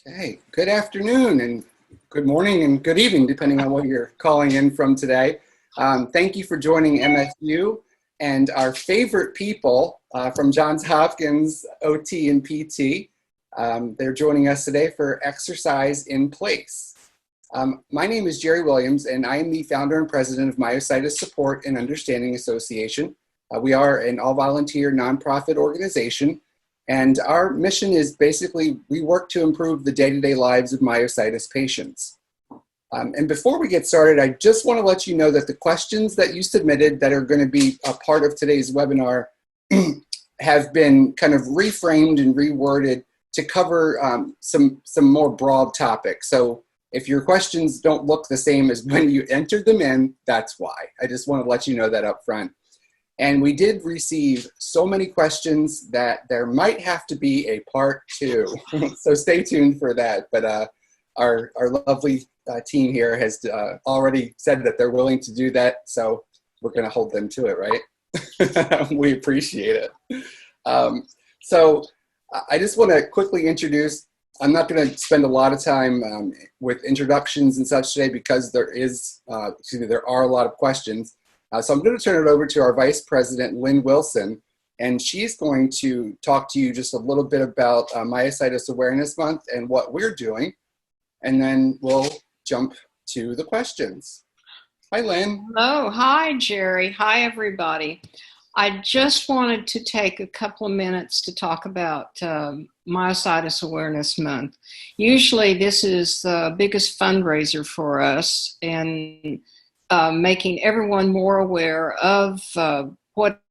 Okay, good afternoon and good morning and good evening, depending on what you're calling in from today. Thank you for joining MSU and our favorite people from Johns Hopkins OT and PT. They're joining us today for Exercise in Place. My name is Jerry Williams, and I am the founder and president of Myositis Support and Understanding Association. We are an all-volunteer nonprofit organization. And our mission is basically, we work to improve the day-to-day lives of myositis patients. And before we get started, I just want to let you know that the questions that you submitted that are going to be a part of today's webinar have been kind of reframed and reworded to cover some more broad topics. So if your questions don't look the same as when you entered them in, that's why. I just want to let you know that up front. And we did receive so many questions that there might have to be a part 2. So stay tuned for that. But our lovely team here has already said that they're willing to do that. So we're going to hold them to it, right? We appreciate it. So I just want to quickly introduce, I'm not going to spend a lot of time with introductions and such today because there are a lot of questions. So I'm going to turn it over to our Vice President, Lynn Wilson, and she's going to talk to you just a little bit about Myositis Awareness Month and what we're doing, and then we'll jump to the questions. Hi, Lynn. Hello. Hi, Jerry. Hi, everybody. I just wanted to take a couple of minutes to talk about Myositis Awareness Month. Usually this is the biggest fundraiser for us, and making everyone more aware of what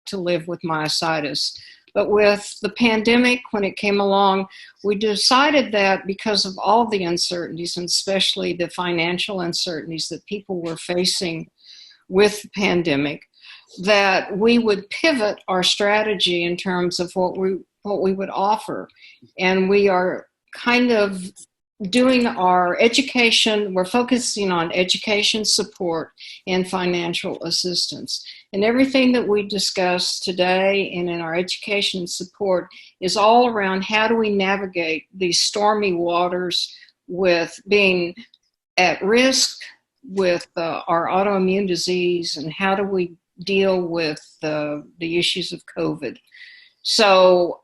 to live with myositis. But with the pandemic, when it came along, we decided that because of all the uncertainties, and especially the financial uncertainties that people were facing with the pandemic, that we would pivot our strategy in terms of what we would offer. And we are kind of doing our education, we're focusing on education support and financial assistance. And everything that we discussed today and in our education support is all around how do we navigate these stormy waters with being at risk with our autoimmune disease, and how do we deal with the issues of COVID. So,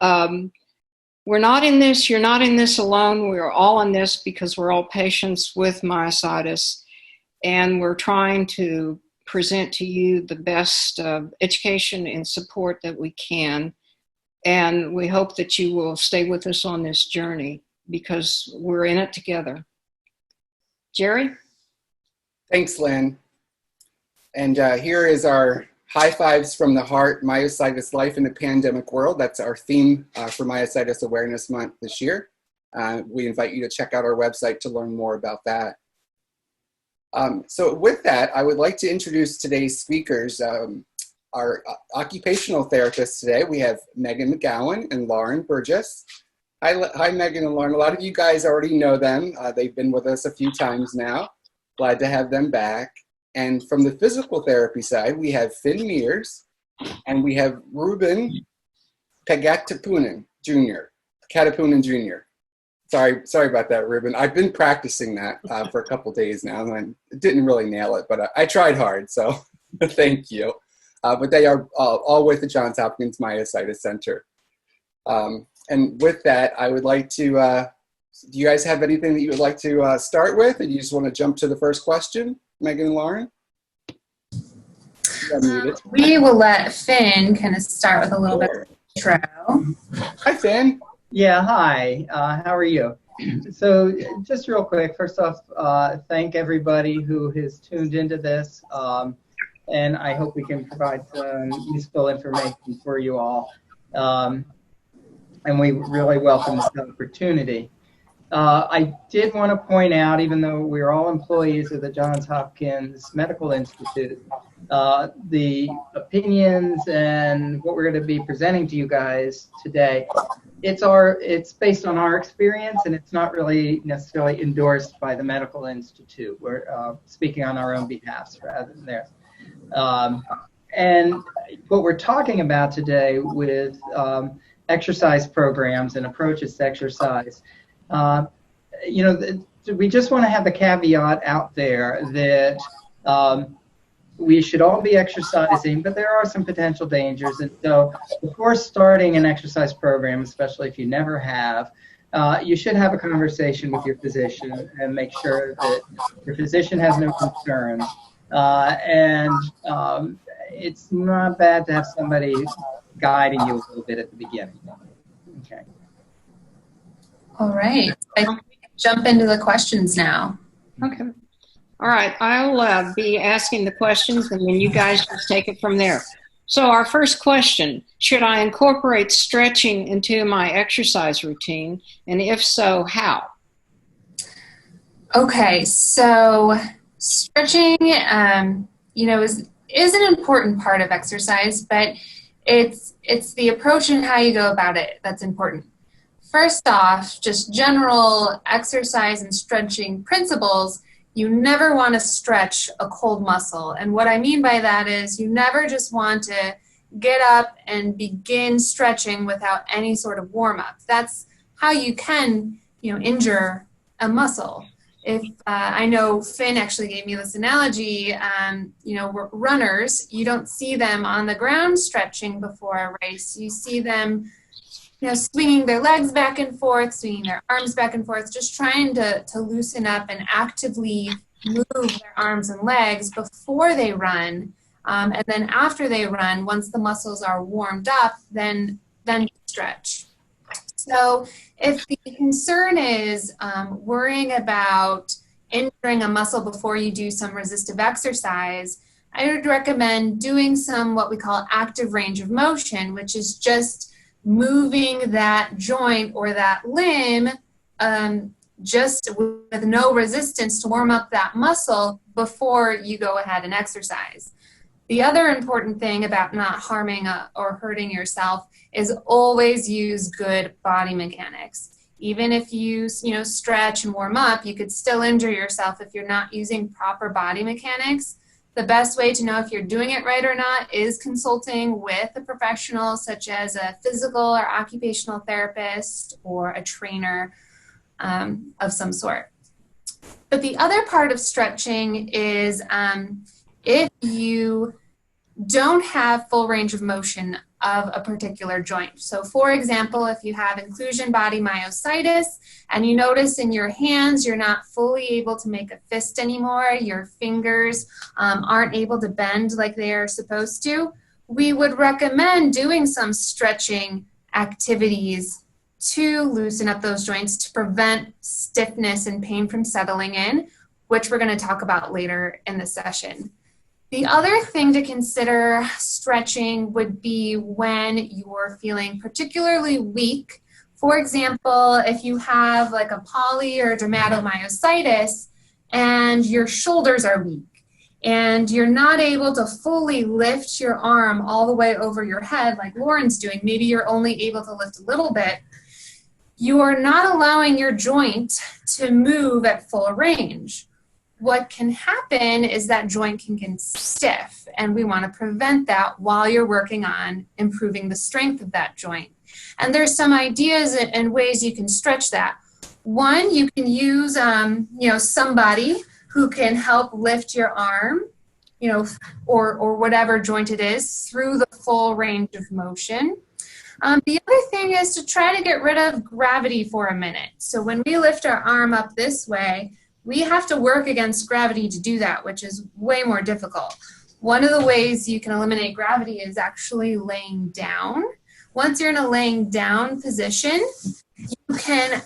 we're not in this, you're not in this alone. We're all in this because we're all patients with myositis, and we're trying to present to you the best education and support that we can. And we hope that you will stay with us on this journey because we're in it together. Jerry? Thanks, Lynn. And here is our High Fives from the Heart, Myositis Life in a Pandemic World. That's our theme for Myositis Awareness Month this year. We invite you to check out our website to learn more about that. So with that, I would like to introduce today's speakers. Our occupational therapists today, we have Megan McGowan and Lauren Burgess. Hi, Megan and Lauren. A lot of you guys already know them. They've been with us a few times now. Glad to have them back. And from the physical therapy side, we have Mears, and we have Ruben Pagkatipunan Jr. Sorry about that, Ruben. I've been practicing that for a couple days now, and I didn't really nail it, but I tried hard, so thank you. But they are all with the Johns Hopkins Myositis Center. And with that, I would like to, do you guys have anything that you would like to start with, and you just want to jump to the first question? Megan and Lauren? We will let Finn kind of start with a little bit of intro. Hi, Finn. Yeah, hi. How are you? So just real quick, first off, thank everybody who has tuned into this, and I hope we can provide some useful information for you all. And we really welcome this opportunity. I did want to point out, even though we're all employees of the Johns Hopkins Medical Institute, the opinions and what we're going to be presenting to you guys today, it's based on our experience, and it's not really necessarily endorsed by the Medical Institute. We're speaking on our own behalf rather than theirs. And what we're talking about today with exercise programs and approaches to exercise We just want to have the caveat out there that we should all be exercising, but there are some potential dangers. And so before starting an exercise program, especially if you never have, you should have a conversation with your physician and make sure that your physician has no concerns. It's not bad to have somebody guiding you a little bit at the beginning. Okay. All right. I think we can jump into the questions now. Okay. All right. I'll be asking the questions, and then you guys just take it from there. So our first question, should I incorporate stretching into my exercise routine? And if so, how? Okay, so stretching, is an important part of exercise, but it's the approach and how you go about it that's important. First off, just general exercise and stretching principles. You never want to stretch a cold muscle. And what I mean by that is you never just want to get up and begin stretching without any sort of warm-up. That's how you can, injure a muscle. If I know Finn actually gave me this analogy, runners, you don't see them on the ground stretching before a race. You see them swinging their legs back and forth, swinging their arms back and forth, just trying to loosen up and actively move their arms and legs before they run. And then after they run, once the muscles are warmed up, then stretch. So if the concern is worrying about injuring a muscle before you do some resistive exercise, I would recommend doing some what we call active range of motion, which is just moving that joint or that limb just with no resistance to warm up that muscle before you go ahead and exercise. The other important thing about not harming or hurting yourself is always use good body mechanics. Even if you stretch and warm up, you could still injure yourself if you're not using proper body mechanics. The best way to know if you're doing it right or not is consulting with a professional such as a physical or occupational therapist or a trainer of some sort. But the other part of stretching is if you don't have full range of motion of a particular joint. So for example, if you have inclusion body myositis and you notice in your hands you're not fully able to make a fist anymore, your fingers aren't able to bend like they are supposed to, we would recommend doing some stretching activities to loosen up those joints to prevent stiffness and pain from settling in, which we're going to talk about later in the session. The other thing to consider stretching would be when you're feeling particularly weak. For example, if you have like a poly or dermatomyositis and your shoulders are weak and you're not able to fully lift your arm all the way over your head like Lauren's doing, maybe you're only able to lift a little bit, you are not allowing your joint to move at full range. What can happen is that joint can get stiff, and we want to prevent that while you're working on improving the strength of that joint. And there's some ideas and ways you can stretch that. One, you can use, somebody who can help lift your arm, or whatever joint it is through the full range of motion. The other thing is to try to get rid of gravity for a minute. So when we lift our arm up this way, we have to work against gravity to do that, which is way more difficult. One of the ways you can eliminate gravity is actually laying down. Once you're in a laying down position, you can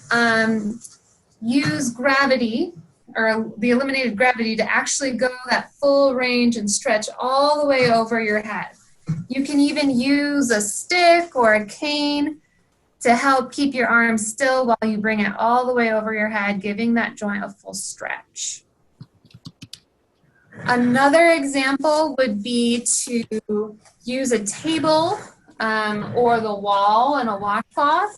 use gravity or the eliminated gravity to actually go that full range and stretch all the way over your head. You can even use a stick or a cane to help keep your arm still while you bring it all the way over your head, giving that joint a full stretch. Another example would be to use a table or the wall and a washcloth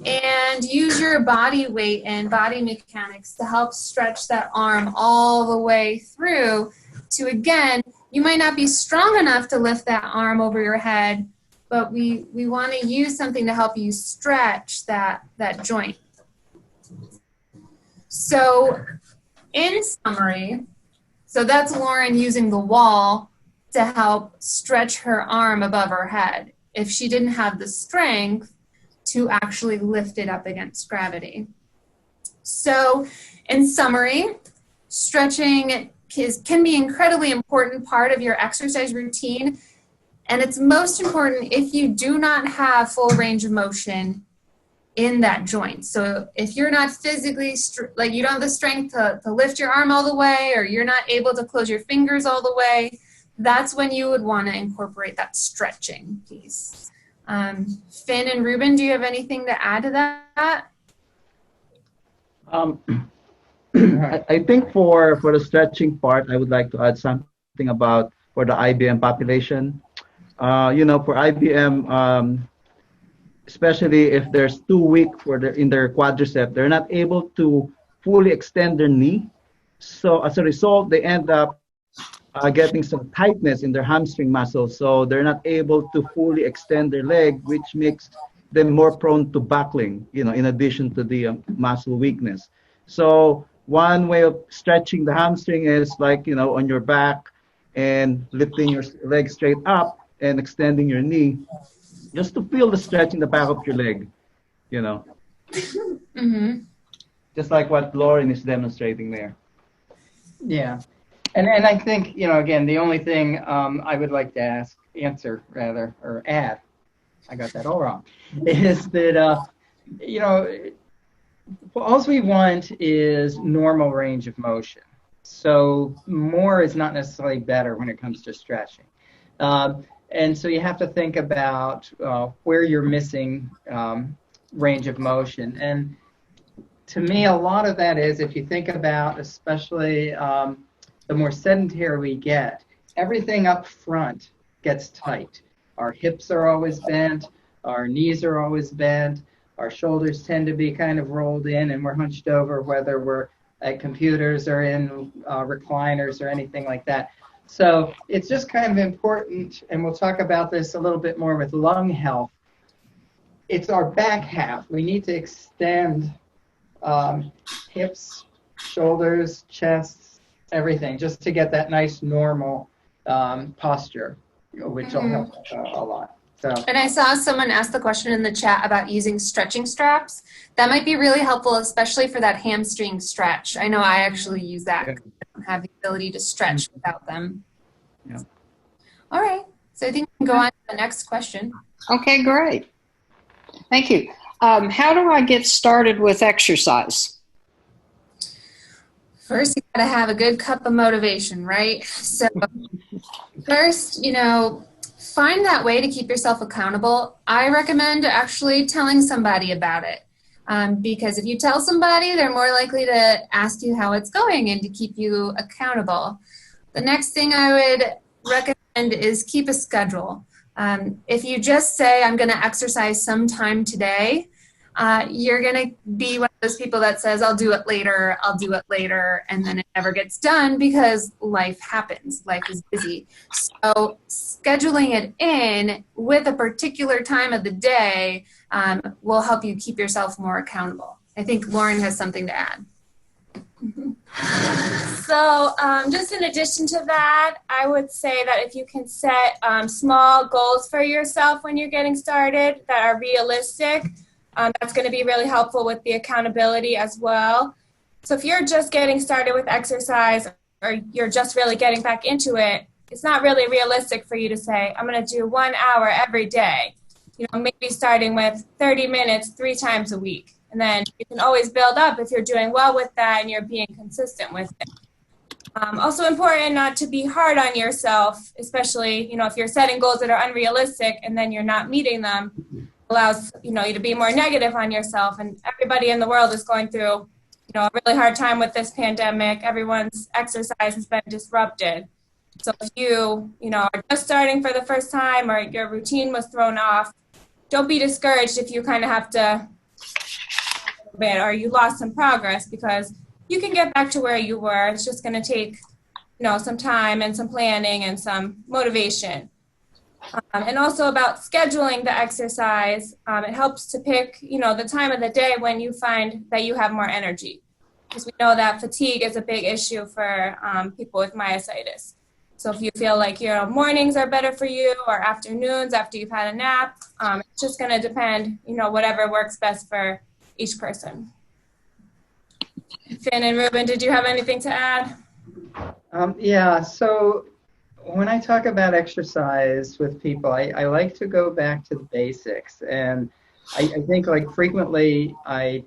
and use your body weight and body mechanics to help stretch that arm all the way through to, again, you might not be strong enough to lift that arm over your head, but we want to use something to help you stretch that joint. So in summary, so that's Lauren using the wall to help stretch her arm above her head if she didn't have the strength to actually lift it up against gravity. So in summary, stretching can be an incredibly important part of your exercise routine, and it's most important if you do not have full range of motion in that joint. So if you're not physically, like you don't have the strength to lift your arm all the way, or you're not able to close your fingers all the way, that's when you would want to incorporate that stretching piece. Finn and Ruben, do you have anything to add to that? I think for the stretching part, I would like to add something about for the IBM population. For IBM, especially if there's too weak in their quadricep, they're not able to fully extend their knee. So as a result, they end up getting some tightness in their hamstring muscles. So they're not able to fully extend their leg, which makes them more prone to buckling, in addition to the muscle weakness. So one way of stretching the hamstring is like, on your back and lifting your leg straight up and extending your knee, just to feel the stretch in the back of your leg, Mm-hmm. Just like what Lauren is demonstrating there. Yeah. And I think, again, the only thing I would like to add, I got that all wrong, is that, all we want is normal range of motion. So more is not necessarily better when it comes to stretching. And so you have to think about where you're missing range of motion. And to me, a lot of that is, if you think about, especially the more sedentary we get, everything up front gets tight. Our hips are always bent, our knees are always bent, our shoulders tend to be kind of rolled in, and we're hunched over, whether we're at computers or in recliners or anything like that. So it's just kind of important, and we'll talk about this a little bit more with lung health. It's our back half. We need to extend hips, shoulders, chests, everything, just to get that nice normal posture, which will help a lot. So. And I saw someone ask the question in the chat about using stretching straps. That might be really helpful, especially for that hamstring stretch. I know I actually use that. I don't have the ability to stretch without them. Yeah. All right. So I think we can go on to the next question. Okay, great. Thank you. How do I get started with exercise? First, you gotta have a good cup of motivation, right? So first, find that way to keep yourself accountable. I recommend actually telling somebody about it. Because if you tell somebody, they're more likely to ask you how it's going and to keep you accountable. The next thing I would recommend is keep a schedule. If you just say, I'm gonna exercise sometime today, you're going to be one of those people that says, I'll do it later, and then it never gets done because life happens. Life is busy. So scheduling it in with a particular time of the day will help you keep yourself more accountable. I think Lauren has something to add. So just in addition to that, I would say that if you can set small goals for yourself when you're getting started that are realistic, that's going to be really helpful with the accountability as well. So if you're just getting started with exercise, or you're just really getting back into it, it's not really realistic for you to say, I'm going to do 1 hour every day. Maybe starting with 30 minutes 3 times a week. And then you can always build up if you're doing well with that and you're being consistent with it. Also important not to be hard on yourself, especially, if you're setting goals that are unrealistic and then you're not meeting them. Allows you to be more negative on yourself, and everybody in the world is going through a really hard time with this pandemic. Everyone's exercise has been disrupted. So if you are just starting for the first time, or your routine was thrown off, don't be discouraged if you kind of have to or you lost some progress, because you can get back to where you were. It's just going to take some time and some planning and some motivation. And also about scheduling the exercise. It helps to pick, the time of the day when you find that you have more energy, because we know that fatigue is a big issue for people with myositis. So if you feel like your mornings are better for you or afternoons after you've had a nap, it's just going to depend, whatever works best for each person. Finn and Ruben, did you have anything to add? Yeah, so when I talk about exercise with people, I like to go back to the basics. And I think frequently I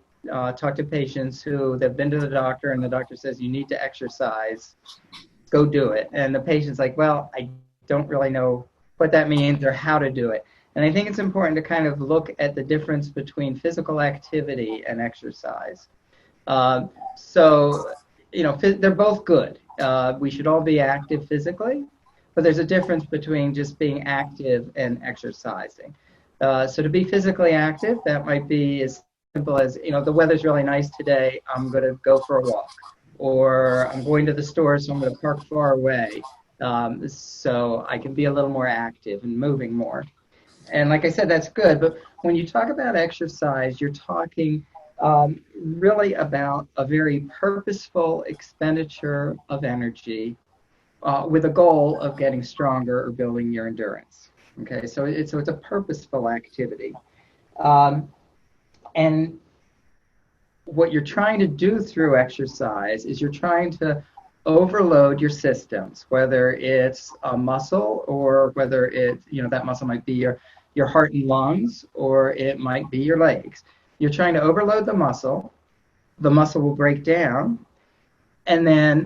talk to patients who they've been to the doctor and the doctor says, you need to exercise, go do it. And the patient's like, well, I don't really know what that means or how to do it. And I think it's important to kind of look at the difference between physical activity and exercise. So, they're both good. We should all be active physically, but there's a difference between just being active and exercising. So to be physically active, that might be as simple as, the weather's really nice today, I'm going to go for a walk. Or I'm going to the store, so I'm going to park far away, so I can be a little more active and moving more. And like I said, that's good. But when you talk about exercise, you're talking really about a very purposeful expenditure of energy with a goal of getting stronger or building your endurance. Okay, so it's a purposeful activity. And what you're trying to do through exercise is you're trying to overload your systems, whether it's a muscle or whether it's, that muscle might be your heart and lungs, or it might be your legs. You're trying to overload the muscle will break down, and then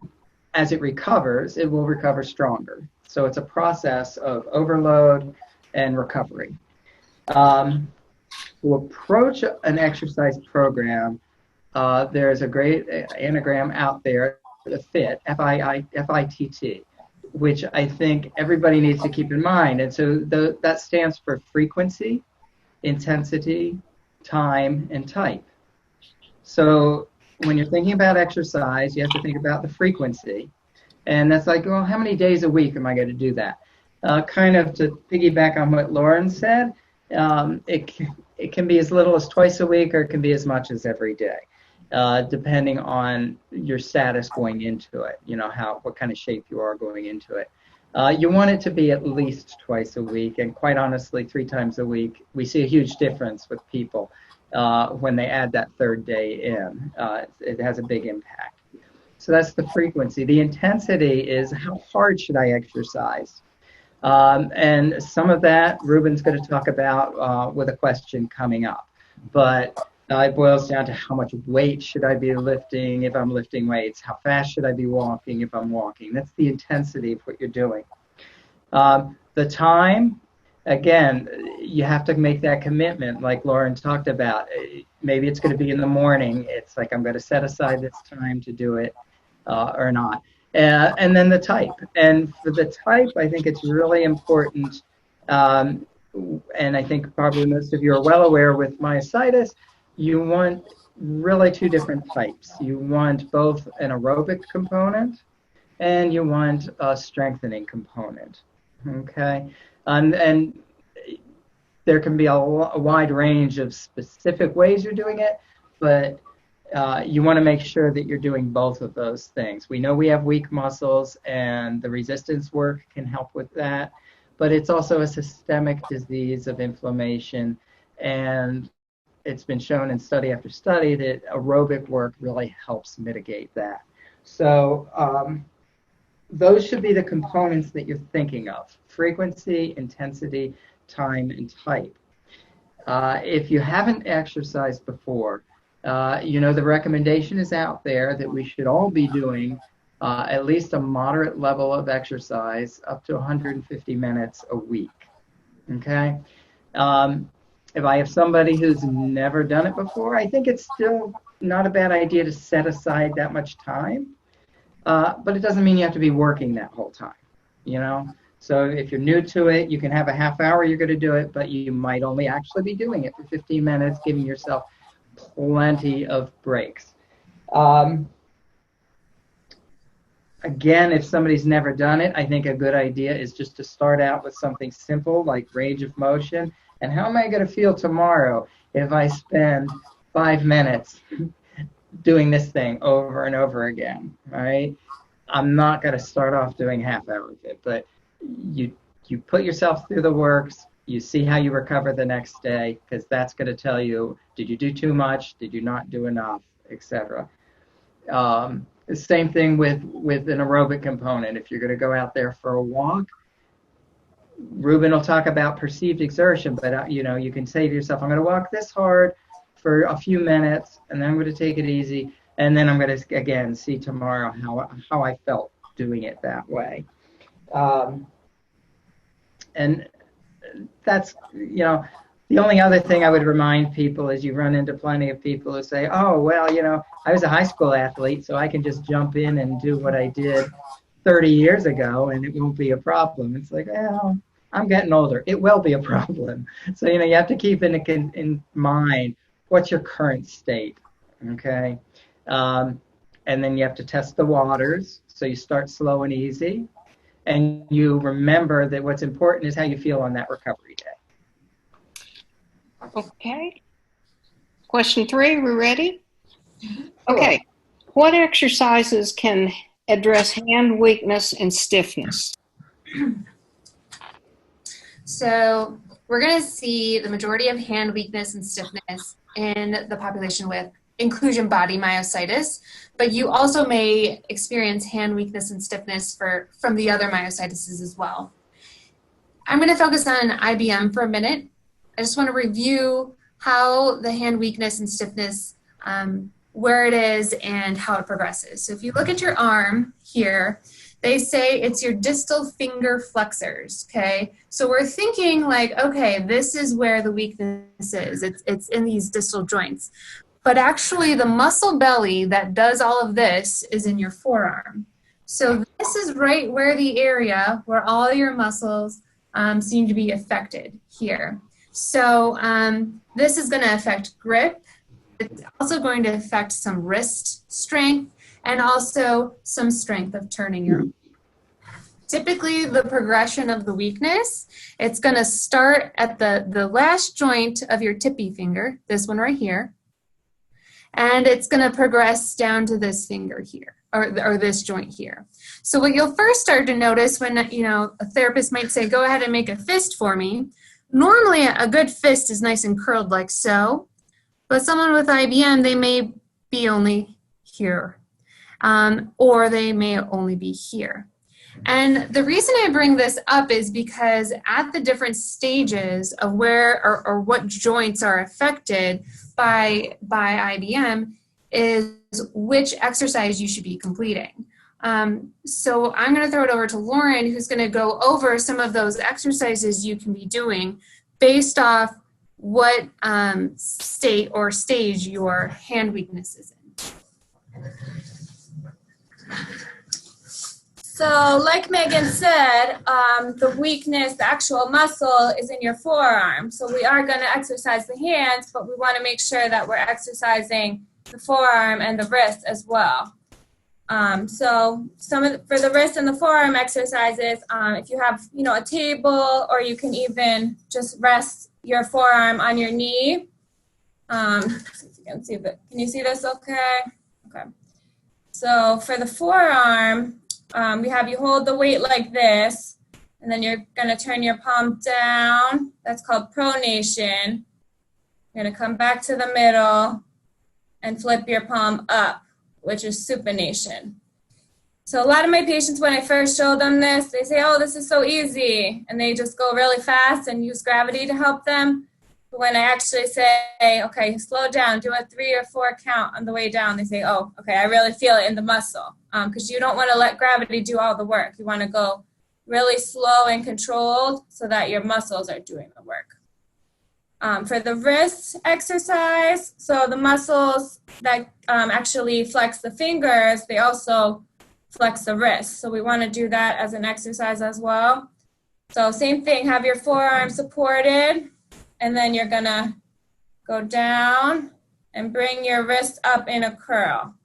as it recovers, it will recover stronger. So it's a process of overload and recovery. To approach an exercise program, there's a great anagram out there, the FIT, F-I-T-T, which I think everybody needs to keep in mind. And so that stands for frequency, intensity, time, and type. So when you're thinking about exercise, you have to think about the frequency. And that's like, well, how many days a week am I going to do that? Kind of to piggyback on what Lauren said, it can be as little as twice a week, or it can be as much as every day, depending on your status going into it, what kind of shape you are going into it. You want it to be at least twice a week, and quite honestly, 3 times a week. We see a huge difference with people when they add that third day in. It has a big impact. So that's the frequency. The intensity is how hard should I exercise? And some of that Ruben's going to talk about with a question coming up. But it boils down to how much weight should I be lifting if I'm lifting weights? How fast should I be walking if I'm walking? That's the intensity of what you're doing. The time, again, you have to make that commitment like Lauren talked about. Maybe it's going to be in the morning. It's like I'm going to set aside this time to do it or not. And then the type. And for the type, I think it's really important, and I think probably most of you are well aware with myositis, you want really 2 different types. You want both an aerobic component and you want a strengthening component, okay? And there can be a wide range of specific ways you're doing it, but you want to make sure that you're doing both of those things. We know we have weak muscles, and the resistance work can help with that, but it's also a systemic disease of inflammation, and it's been shown in study after study that aerobic work really helps mitigate that. So those should be the components that you're thinking of: frequency, intensity, time, and type. If you haven't exercised before, the recommendation is out there that we should all be doing at least a moderate level of exercise up to 150 minutes a week, okay? If I have somebody who's never done it before, I think it's still not a bad idea to set aside that much time, but it doesn't mean you have to be working that whole time, So if you're new to it, you can have a half hour you're going to do it, but you might only actually be doing it for 15 minutes, giving yourself plenty of breaks. Again, if somebody's never done it, I think a good idea is just to start out with something simple like range of motion. And how am I going to feel tomorrow if I spend 5 minutes doing this thing over and over again, right? I'm not going to start off doing half hour of it, but you put yourself through the works, you see how you recover the next day, because that's going to tell you, did you do too much, did you not do enough, etc. The same thing with an aerobic component. If you're going to go out there for a walk, Ruben will talk about perceived exertion, but you can say to yourself, I'm going to walk this hard for a few minutes, and then I'm going to take it easy, and then I'm going to again see tomorrow how I felt doing it that way. And that's, the only other thing I would remind people is you run into plenty of people who say, oh, well, I was a high school athlete, so I can just jump in and do what I did 30 years ago, and it won't be a problem. It's like, well, I'm getting older. It will be a problem. So, you have to keep in mind what's your current state, okay? And then you have to test the waters. So you start slow and easy. And you remember that what's important is how you feel on that recovery day. Okay. Question 3, we ready? Okay. What exercises can address hand weakness and stiffness? So we're going to see the majority of hand weakness and stiffness in the population with inclusion body myositis, but you also may experience hand weakness and stiffness from the other myositises as well. I'm going to focus on IBM for a minute. I just want to review how the hand weakness and stiffness, where it is and how it progresses. So if you look at your arm here, they say it's your distal finger flexors, okay? So we're thinking like, okay, this is where the weakness is. It's in these distal joints. But actually the muscle belly that does all of this is in your forearm. So this is right where the area where all your muscles seem to be affected here. So this is going to affect grip. It's also going to affect some wrist strength and also some strength of turning your arm. Typically, the progression of the weakness, it's going to start at the last joint of your tippy finger, this one right here, and it's going to progress down to this finger here, or this joint here. So what you'll first start to notice when, a therapist might say, go ahead and make a fist for me. Normally, a good fist is nice and curled like so, but someone with IBM, they may be only here, or they may only be here. And the reason I bring this up is because at the different stages of where or what joints are affected by IBM is which exercise you should be completing. So I'm going to throw it over to Lauren, who's going to go over some of those exercises you can be doing based off what state or stage your hand weakness is in. So like Megan said, the weakness, the actual muscle is in your forearm. So we are going to exercise the hands, but we want to make sure that we're exercising the forearm and the wrist as well. So for the wrist and the forearm exercises, if you have, a table, or you can even just rest your forearm on your knee. Can you see this okay? Okay. So for the forearm, we have you hold the weight like this, and then you're going to turn your palm down. That's called pronation. You're going to come back to the middle and flip your palm up, which is supination. So a lot of my patients, when I first show them this, they say, oh, this is so easy. And they just go really fast and use gravity to help them. But when I actually say, okay, slow down, do a 3 or 4 count on the way down, they say, oh, okay, I really feel it in the muscle. Because you don't want to let gravity do all the work. You want to go really slow and controlled so that your muscles are doing the work. For the wrist exercise, so the muscles that actually flex the fingers, they also flex the wrist. So we want to do that as an exercise as well. So same thing, have your forearm supported, and then you're going to go down and bring your wrist up in a curl.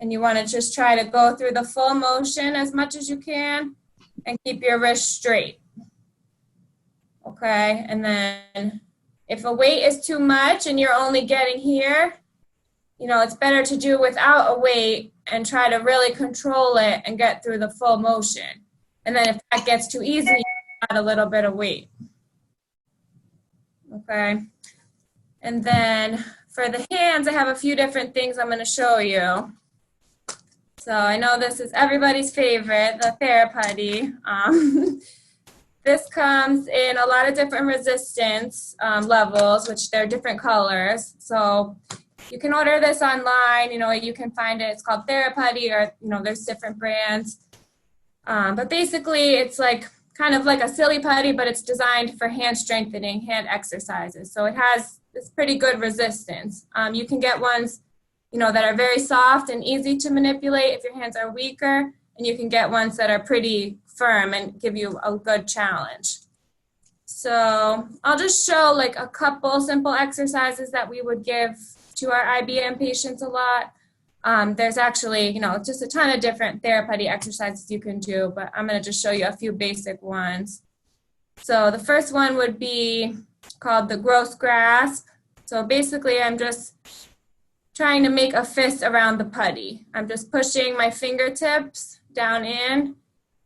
And you want to just try to go through the full motion as much as you can and keep your wrist straight. Okay, and then if a weight is too much and you're only getting here, you know, it's better to do without a weight and try to really control it and get through the full motion. And then if that gets too easy, you add a little bit of weight. Okay, and then for the hands, I have a few different things I'm going to show you. So I know this is everybody's favorite, the Theraputty. This comes in a lot of different resistance levels, which they're different colors. So you can order this online, you know, you can find it, it's called Theraputty, or, you know, there's different brands. But basically it's like kind of like a silly putty, but it's designed for hand strengthening, hand exercises. So it has this pretty good resistance. You can get ones, you know, that are very soft and easy to manipulate if your hands are weaker, and you can get ones that are pretty firm and give you a good challenge. So I'll just show like a couple simple exercises that we would give to our IBM patients a lot. There's actually, you know, just a ton of different Theraputty exercises you can do, but I'm going to just show you a few basic ones. So the first one would be called the gross grasp. So basically I'm just trying to make a fist around the putty. I'm just pushing my fingertips down in,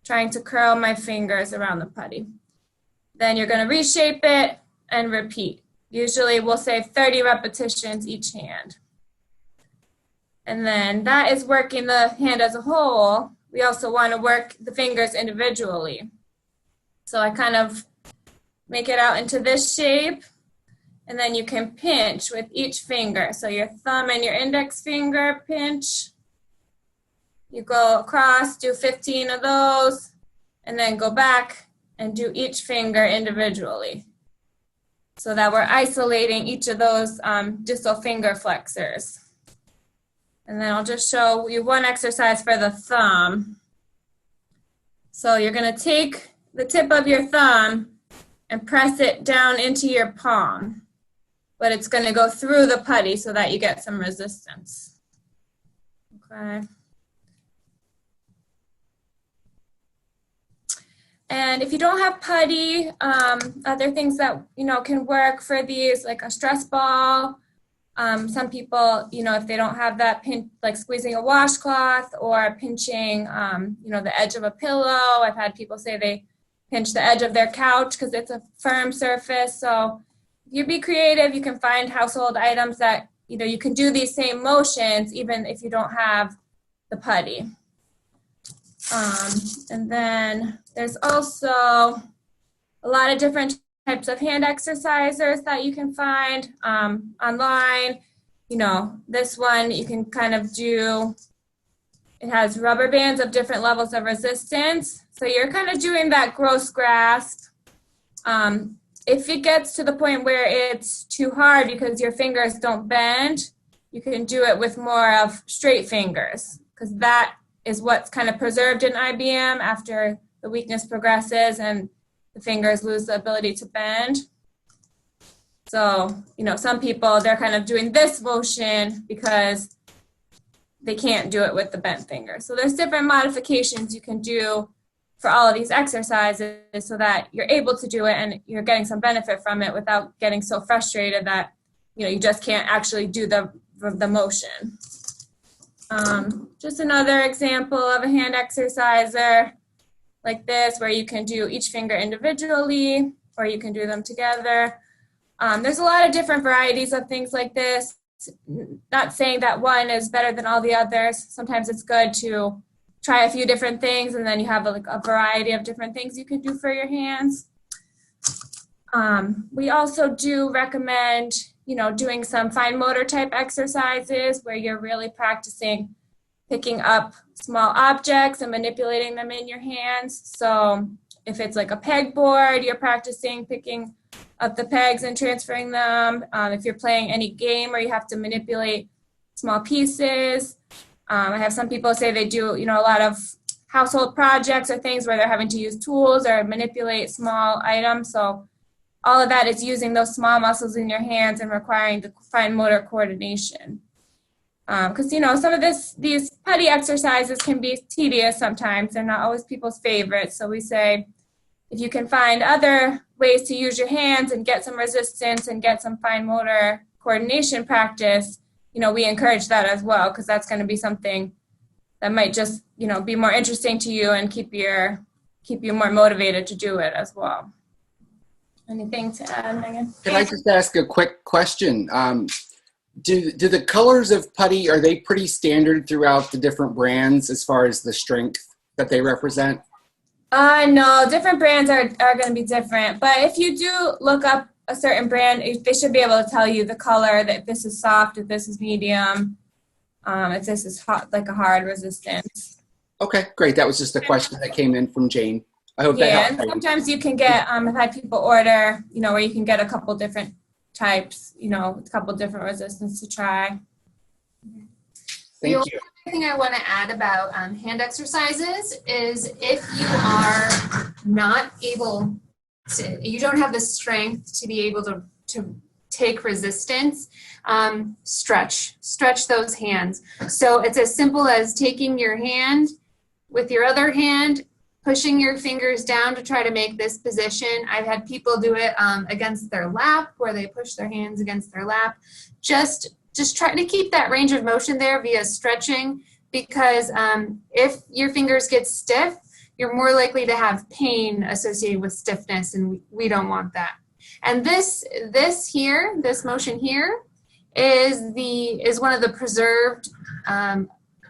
trying to curl my fingers around the putty. Then you're going to reshape it and repeat. Usually we'll say 30 repetitions each hand. And then that is working the hand as a whole. We also want to work the fingers individually. So I kind of make it out into this shape, and then you can pinch with each finger. So your thumb and your index finger pinch. You go across, do 15 of those, and then go back and do each finger individually, so that we're isolating each of those distal finger flexors. And then I'll just show you one exercise for the thumb. So you're going to take the tip of your thumb and press it down into your palm, but it's going to go through the putty so that you get some resistance. Okay. And if you don't have putty, other things that, you know, can work for these, like a stress ball. Some people, you know, if they don't have that, like squeezing a washcloth or pinching, you know, the edge of a pillow. I've had people say they pinch the edge of their couch because it's a firm surface. So if you be creative, you can find household items that, you know, you can do these same motions even if you don't have the putty. And then there's also a lot of different types of hand exercisers that you can find online. You know, this one you can kind of do, it has rubber bands of different levels of resistance. So you're kind of doing that gross grasp. If it gets to the point where it's too hard because your fingers don't bend, you can do it with more of straight fingers, because that is what's kind of preserved in IBM after the weakness progresses and the fingers lose the ability to bend. So, you know, some people, they're kind of doing this motion because they can't do it with the bent fingers. So there's different modifications you can do for all of these exercises so that you're able to do it and you're getting some benefit from it without getting so frustrated that, you know, you just can't actually do the motion. Just another example of a hand exerciser like this, where you can do each finger individually or you can do them together. There's a lot of different varieties of things like this. Not saying that one is better than all the others. Sometimes it's good to try a few different things and then you have a variety of different things you can do for your hands. We also do recommend, you know, doing some fine motor type exercises where you're really practicing picking up small objects and manipulating them in your hands. So if it's like a pegboard, you're practicing picking up the pegs and transferring them. If you're playing any game where you have to manipulate small pieces. I have some people say they do, you know, a lot of household projects or things where they're having to use tools or manipulate small items. So all of that is using those small muscles in your hands and requiring the fine motor coordination. Because, you know, some of these putty exercises can be tedious sometimes. They're not always people's favorites. So we say, if you can find other ways to use your hands and get some resistance and get some fine motor coordination practice, you know, we encourage that as well, because that's going to be something that might just, you know, be more interesting to you and keep you more motivated to do it as well. Anything to add, Megan? Can I just ask a quick question? Do the colors of putty, are they pretty standard throughout the different brands as far as the strength that they represent? No, different brands are going to be different. But if you do look up a certain brand, they should be able to tell you the color, that if this is soft, if this is medium, if this is hot, like a hard resistance. Okay, great. That was just a question that came in from Jane. I hope that Yeah, helped. and sometimes you can get, I've had people order, you know, where you can get a couple different types, you know, a couple different resistance to try. Thank you. The only thing I want to add about hand exercises is if you are not able to, you don't have the strength to be able to take resistance, stretch those hands. So it's as simple as taking your hand with your other hand, pushing your fingers down to try to make this position. I've had people do it against their lap, where they push their hands against their lap. Just try to keep that range of motion there via stretching, because if your fingers get stiff, you're more likely to have pain associated with stiffness, and we don't want that. And this motion here is one of the preserved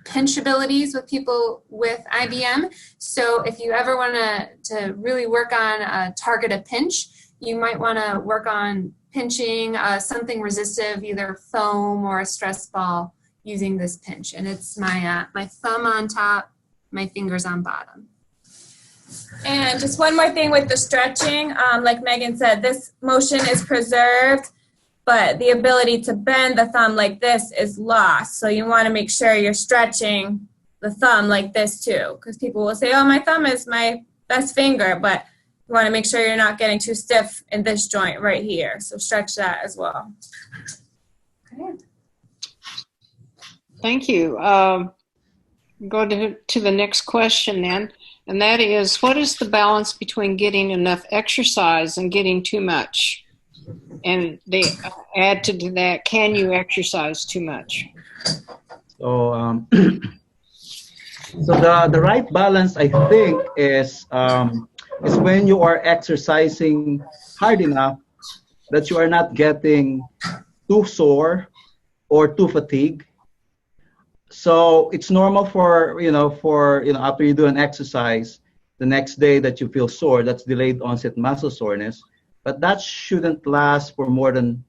pinch abilities with people with IBM. So if you ever want to really work on target a pinch, you might want to work on pinching something resistive, either foam or a stress ball, using this pinch. And it's my thumb on top, my fingers on bottom. And just one more thing with the stretching, like Megan said, this motion is preserved, but the ability to bend the thumb like this is lost. So you want to make sure you're stretching the thumb like this too, because people will say, oh, my thumb is my best finger, but you want to make sure you're not getting too stiff in this joint right here. So stretch that as well. Okay. Thank you. Go to the next question then, and that is, what is the balance between getting enough exercise and getting too much? And they add to that, can you exercise too much? So, so the right balance, I think, is when you are exercising hard enough that you are not getting too sore or too fatigued. So it's normal for after you do an exercise, the next day that you feel sore, that's delayed onset muscle soreness. But that shouldn't last for more than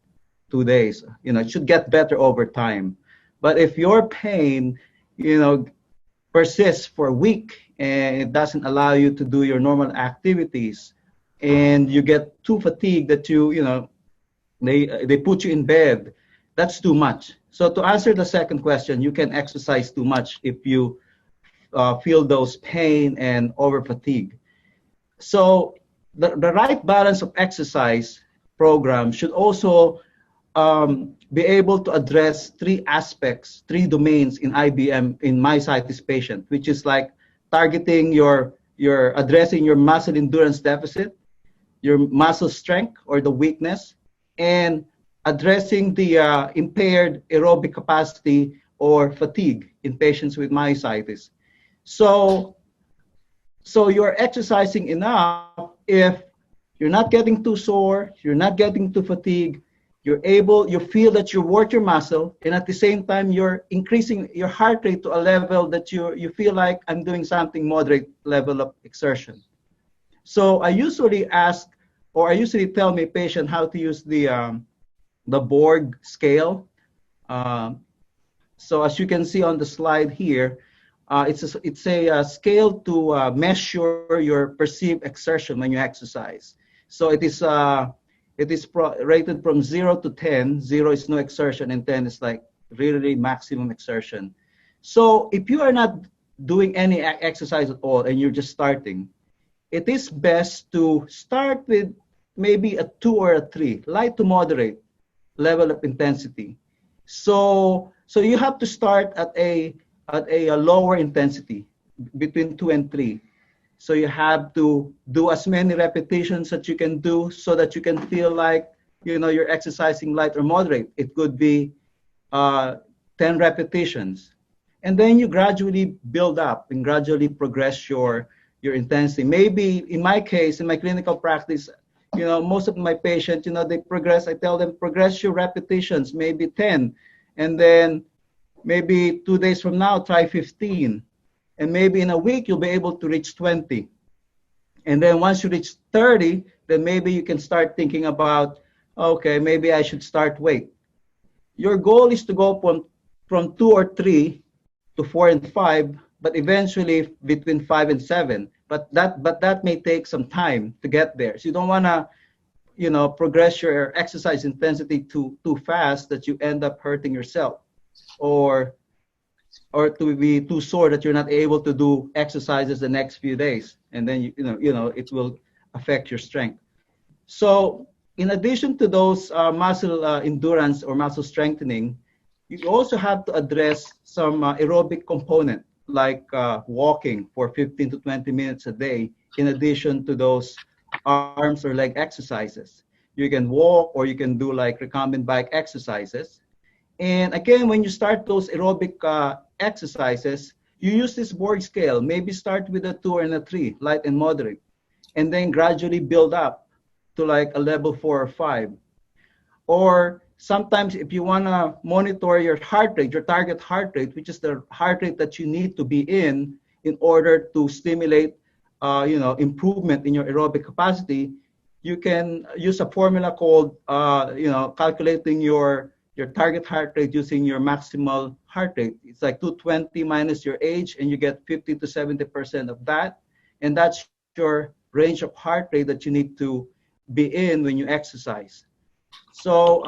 2 days. It should get better over time. But if your pain, persists for a week and it doesn't allow you to do your normal activities, and you get too fatigued that they put you in bed, that's too much. So to answer the second question, you can exercise too much if you feel those pain and over fatigue. So the right balance of exercise program should also be able to address 3 aspects, 3 domains in IBM in myositis patient, which is like targeting your addressing your muscle endurance deficit, your muscle strength or the weakness, and addressing the impaired aerobic capacity or fatigue in patients with myositis. So you're exercising enough if you're not getting too sore, you're not getting too fatigued, you feel that you work your muscle, and at the same time you're increasing your heart rate to a level that you feel like I'm doing something moderate level of exertion. So I usually tell my patient how to use the Borg scale. So as you can see on the slide here, it's a scale to measure your perceived exertion when you exercise. So it is rated from 0 to 10. 0 is no exertion, and 10 is like really maximum exertion. So if you are not doing any exercise at all and you're just starting, it is best to start with maybe a 2 or a 3, light to moderate level of intensity. So So you have to start at a lower intensity, between 2 and 3. So you have to do as many repetitions that you can do so that you can feel like, you know, you're exercising light or moderate. It could be 10 repetitions. And then you gradually build up and gradually progress your intensity. Maybe in my case, in my clinical practice, you know, most of my patients, you know, they progress. I tell them, progress your repetitions, maybe 10. And then maybe 2 days from now, try 15. And maybe in a week, you'll be able to reach 20. And then once you reach 30, then maybe you can start thinking about, okay, maybe I should start weight. Your goal is to go from 2 or 3 to 4 and 5, but eventually between 5 and 7. But that may take some time to get there. So you don't want to, you know, progress your exercise intensity too fast that you end up hurting yourself, or to be too sore that you're not able to do exercises the next few days, and then you know it will affect your strength. So in addition to those muscle endurance or muscle strengthening, you also have to address some aerobic component, like walking for 15 to 20 minutes a day, in addition to those arms or leg exercises. You can walk, or you can do like recumbent bike exercises. And again, when you start those aerobic exercises, you use this Borg scale. Maybe start with a 2 and a 3, light and moderate, and then gradually build up to like a level 4 or 5. Or sometimes if you want to monitor your heart rate, your target heart rate, which is the heart rate that you need to be in order to stimulate improvement in your aerobic capacity, you can use a formula called calculating your target heart rate using your maximal heart rate. It's like 220 minus your age, and you get 50 to 70% of that. And that's your range of heart rate that you need to be in when you exercise. So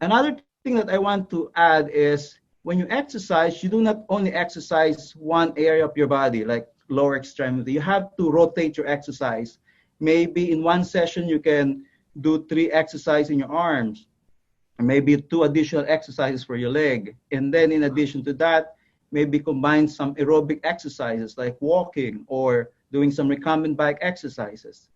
another thing that I want to add is, when you exercise, you do not only exercise one area of your body, like lower extremity. You have to rotate your exercise. Maybe in one session, you can do 3 exercises in your arms, maybe 2 additional exercises for your leg. And then in addition to that, maybe combine some aerobic exercises like walking or doing some recumbent bike exercises.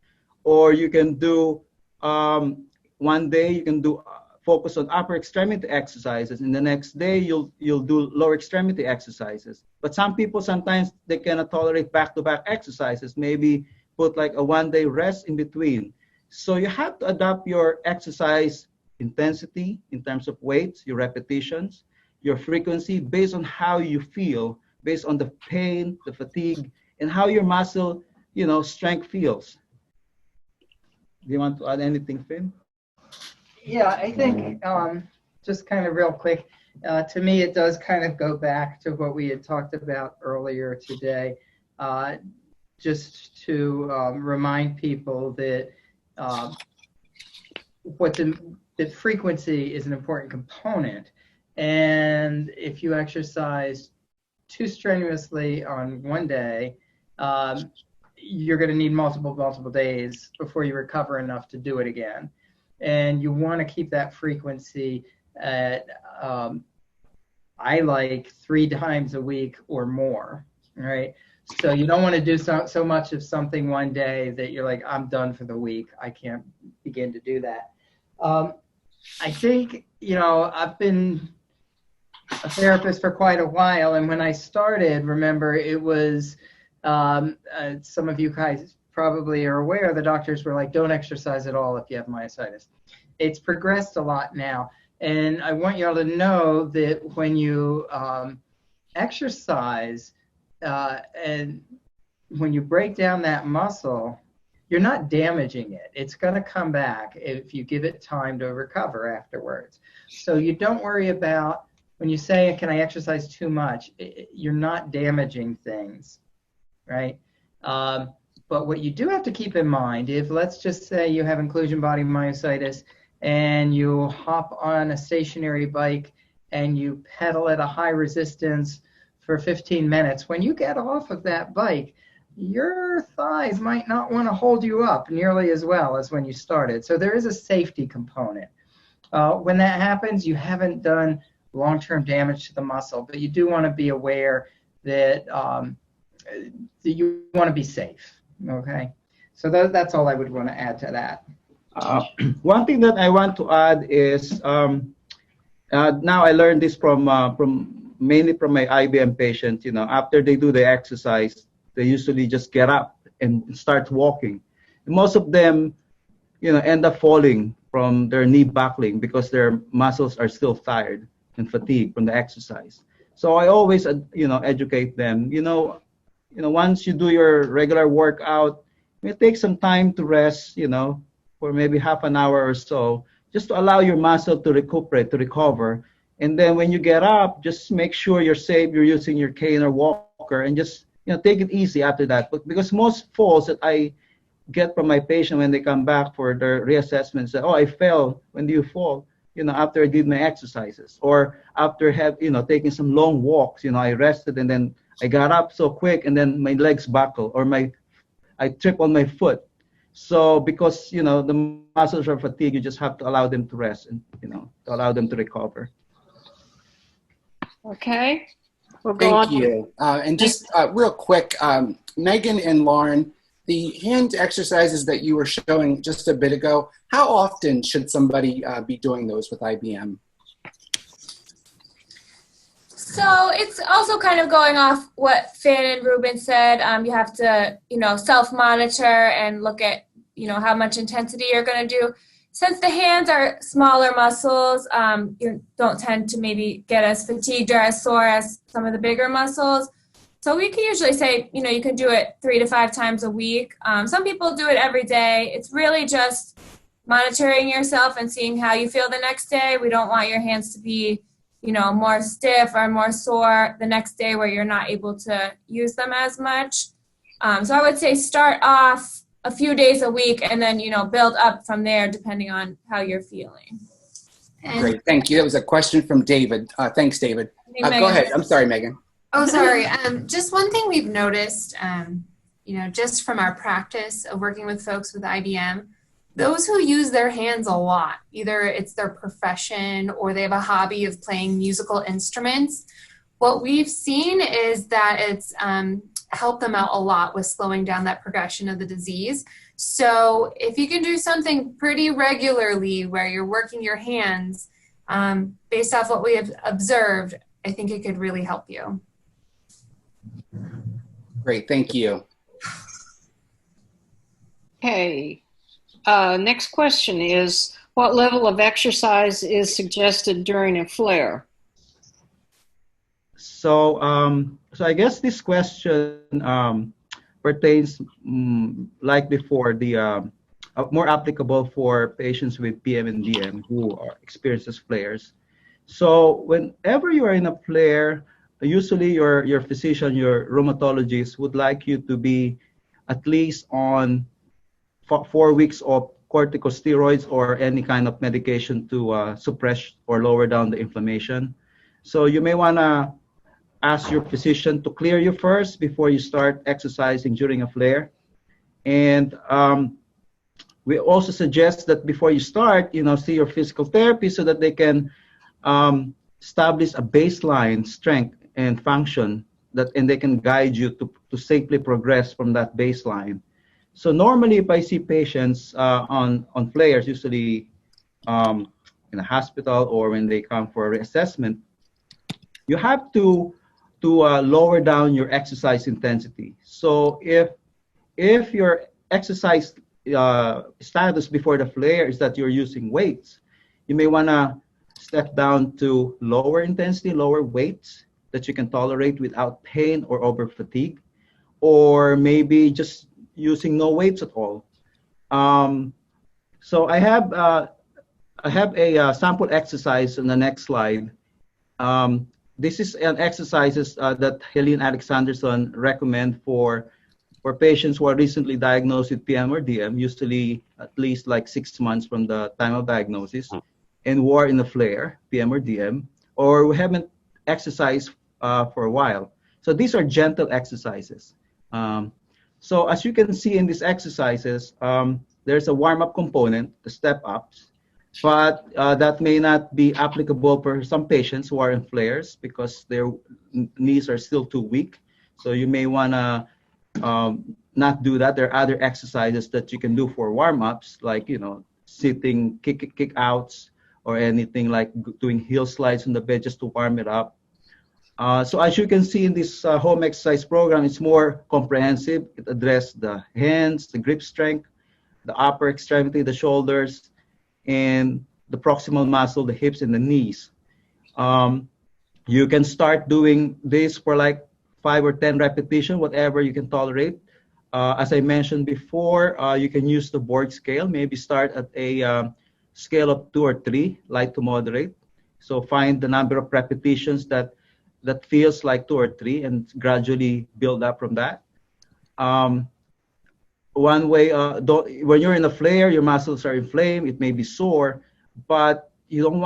Or you can do, one day you can do focus on upper extremity exercises, and the next day you'll do lower extremity exercises. But some people, sometimes they cannot tolerate back-to-back exercises, maybe put like a 1-day rest in between. So you have to adapt your exercise intensity in terms of weights, your repetitions, your frequency, based on how you feel, based on the pain, the fatigue, and how your muscle, strength feels. Do you want to add anything, Finn? Yeah, I think just kind of real quick, to me, it does kind of go back to what we had talked about earlier today, just to remind people that that frequency is an important component. And if you exercise too strenuously on one day, you're going to need multiple days before you recover enough to do it again. And you want to keep that frequency at, I like 3 times a week or more, right? So you don't want to do so much of something one day that you're like, I'm done for the week. I can't begin to do that. I think, I've been a therapist for quite a while. And when I started, remember, it was, some of you guys probably are aware, the doctors were like, don't exercise at all if you have myositis. It's progressed a lot now. And I want you all to know that when you exercise and when you break down that muscle, you're not damaging it. It's going to come back if you give it time to recover afterwards. So you don't worry about, when you say, can I exercise too much? You're not damaging things, right? But what you do have to keep in mind, if let's just say you have inclusion body myositis and you hop on a stationary bike and you pedal at a high resistance for 15 minutes, when you get off of that bike, your thighs might not want to hold you up nearly as well as when you started. So there is a safety component. When that happens, you haven't done long-term damage to the muscle, but you do want to be aware that, that you want to be safe. Okay, so that's all I would want to add to that. One thing that I want to add is now I learned this from mainly from my IBM patients. After they do the exercise, they usually just get up and start walking. And most of them, end up falling from their knee buckling because their muscles are still tired and fatigued from the exercise. So I always, educate them. Once you do your regular workout, it takes some time to rest, for maybe half an hour or so, just to allow your muscle to recuperate, to recover. And then when you get up, just make sure you're safe, you're using your cane or walker, and just, take it easy after that. But because most falls that I get from my patient when they come back for their reassessment say, oh, I fell. When do you fall? After I did my exercises, or after taking some long walks, I rested and then I got up so quick and then my legs buckle, or I trip on my foot. So because, the muscles are fatigued, you just have to allow them to rest and, to allow them to recover. Okay. We'll go on. Thank you. And just real quick, Megan and Lauren, the hand exercises that you were showing just a bit ago, how often should somebody be doing those with IBM? So it's also kind of going off what Finn and Ruben said. You have to, self-monitor and look at, how much intensity you're going to do. Since the hands are smaller muscles, you don't tend to maybe get as fatigued or as sore as some of the bigger muscles. So we can usually say, you can do it 3 to 5 times a week. Some people do it every day. It's really just monitoring yourself and seeing how you feel the next day. We don't want your hands to be, more stiff or more sore the next day where you're not able to use them as much. So I would say start off a few days a week and then, build up from there depending on how you're feeling. Great, thank you. That was a question from David. Thanks, David. Go ahead. I'm sorry, Megan. Oh, sorry. Just one thing we've noticed, just from our practice of working with folks with IBM, those who use their hands a lot, either it's their profession or they have a hobby of playing musical instruments, what we've seen is that it's helped them out a lot with slowing down that progression of the disease. So if you can do something pretty regularly where you're working your hands, based off what we have observed, I think it could really help you. Great, thank you. Okay. Next question is, what level of exercise is suggested during a flare? So, so I guess this question pertains, like before, the more applicable for patients with PM and DM who experiences flares. So whenever you are in a flare, usually your physician, your rheumatologist would like you to be at least on 4 weeks of corticosteroids or any kind of medication to suppress or lower down the inflammation. So you may want to ask your physician to clear you first before you start exercising during a flare. And we also suggest that before you start, see your physical therapist so that they can establish a baseline strength and function and they can guide you to safely progress from that baseline. So normally if I see patients on flares, usually in a hospital or when they come for a reassessment, you have to lower down your exercise intensity. So if your exercise status before the flare is that you're using weights, you may want to step down to lower intensity, lower weights that you can tolerate without pain or over fatigue, or maybe just using no weights at all. So I have a sample exercise on the next slide. This is an exercises that Helene Alexanderson recommend for patients who are recently diagnosed with PM or DM, usually at least like 6 months from the time of diagnosis, and who are in a flare, PM or DM, or who haven't exercised for a while. So these are gentle exercises. So as you can see in these exercises, there's a warm-up component, the step-ups, but that may not be applicable for some patients who are in flares because their knees are still too weak. So you may want to not do that. There are other exercises that you can do for warm-ups, like, sitting, kick outs, or anything like doing heel slides on the bed just to warm it up. So as you can see in this home exercise program, it's more comprehensive. It addresses the hands, the grip strength, the upper extremity, the shoulders, and the proximal muscle, the hips and the knees. You can start doing this for like 5 or 10 repetitions, whatever you can tolerate. As I mentioned before, you can use the board scale. Maybe start at a scale of 2 or 3, light to moderate. So find the number of repetitions that feels like 2 or 3 and gradually build up from that. One way, when you're in a flare, your muscles are inflamed. It may be sore, but you don't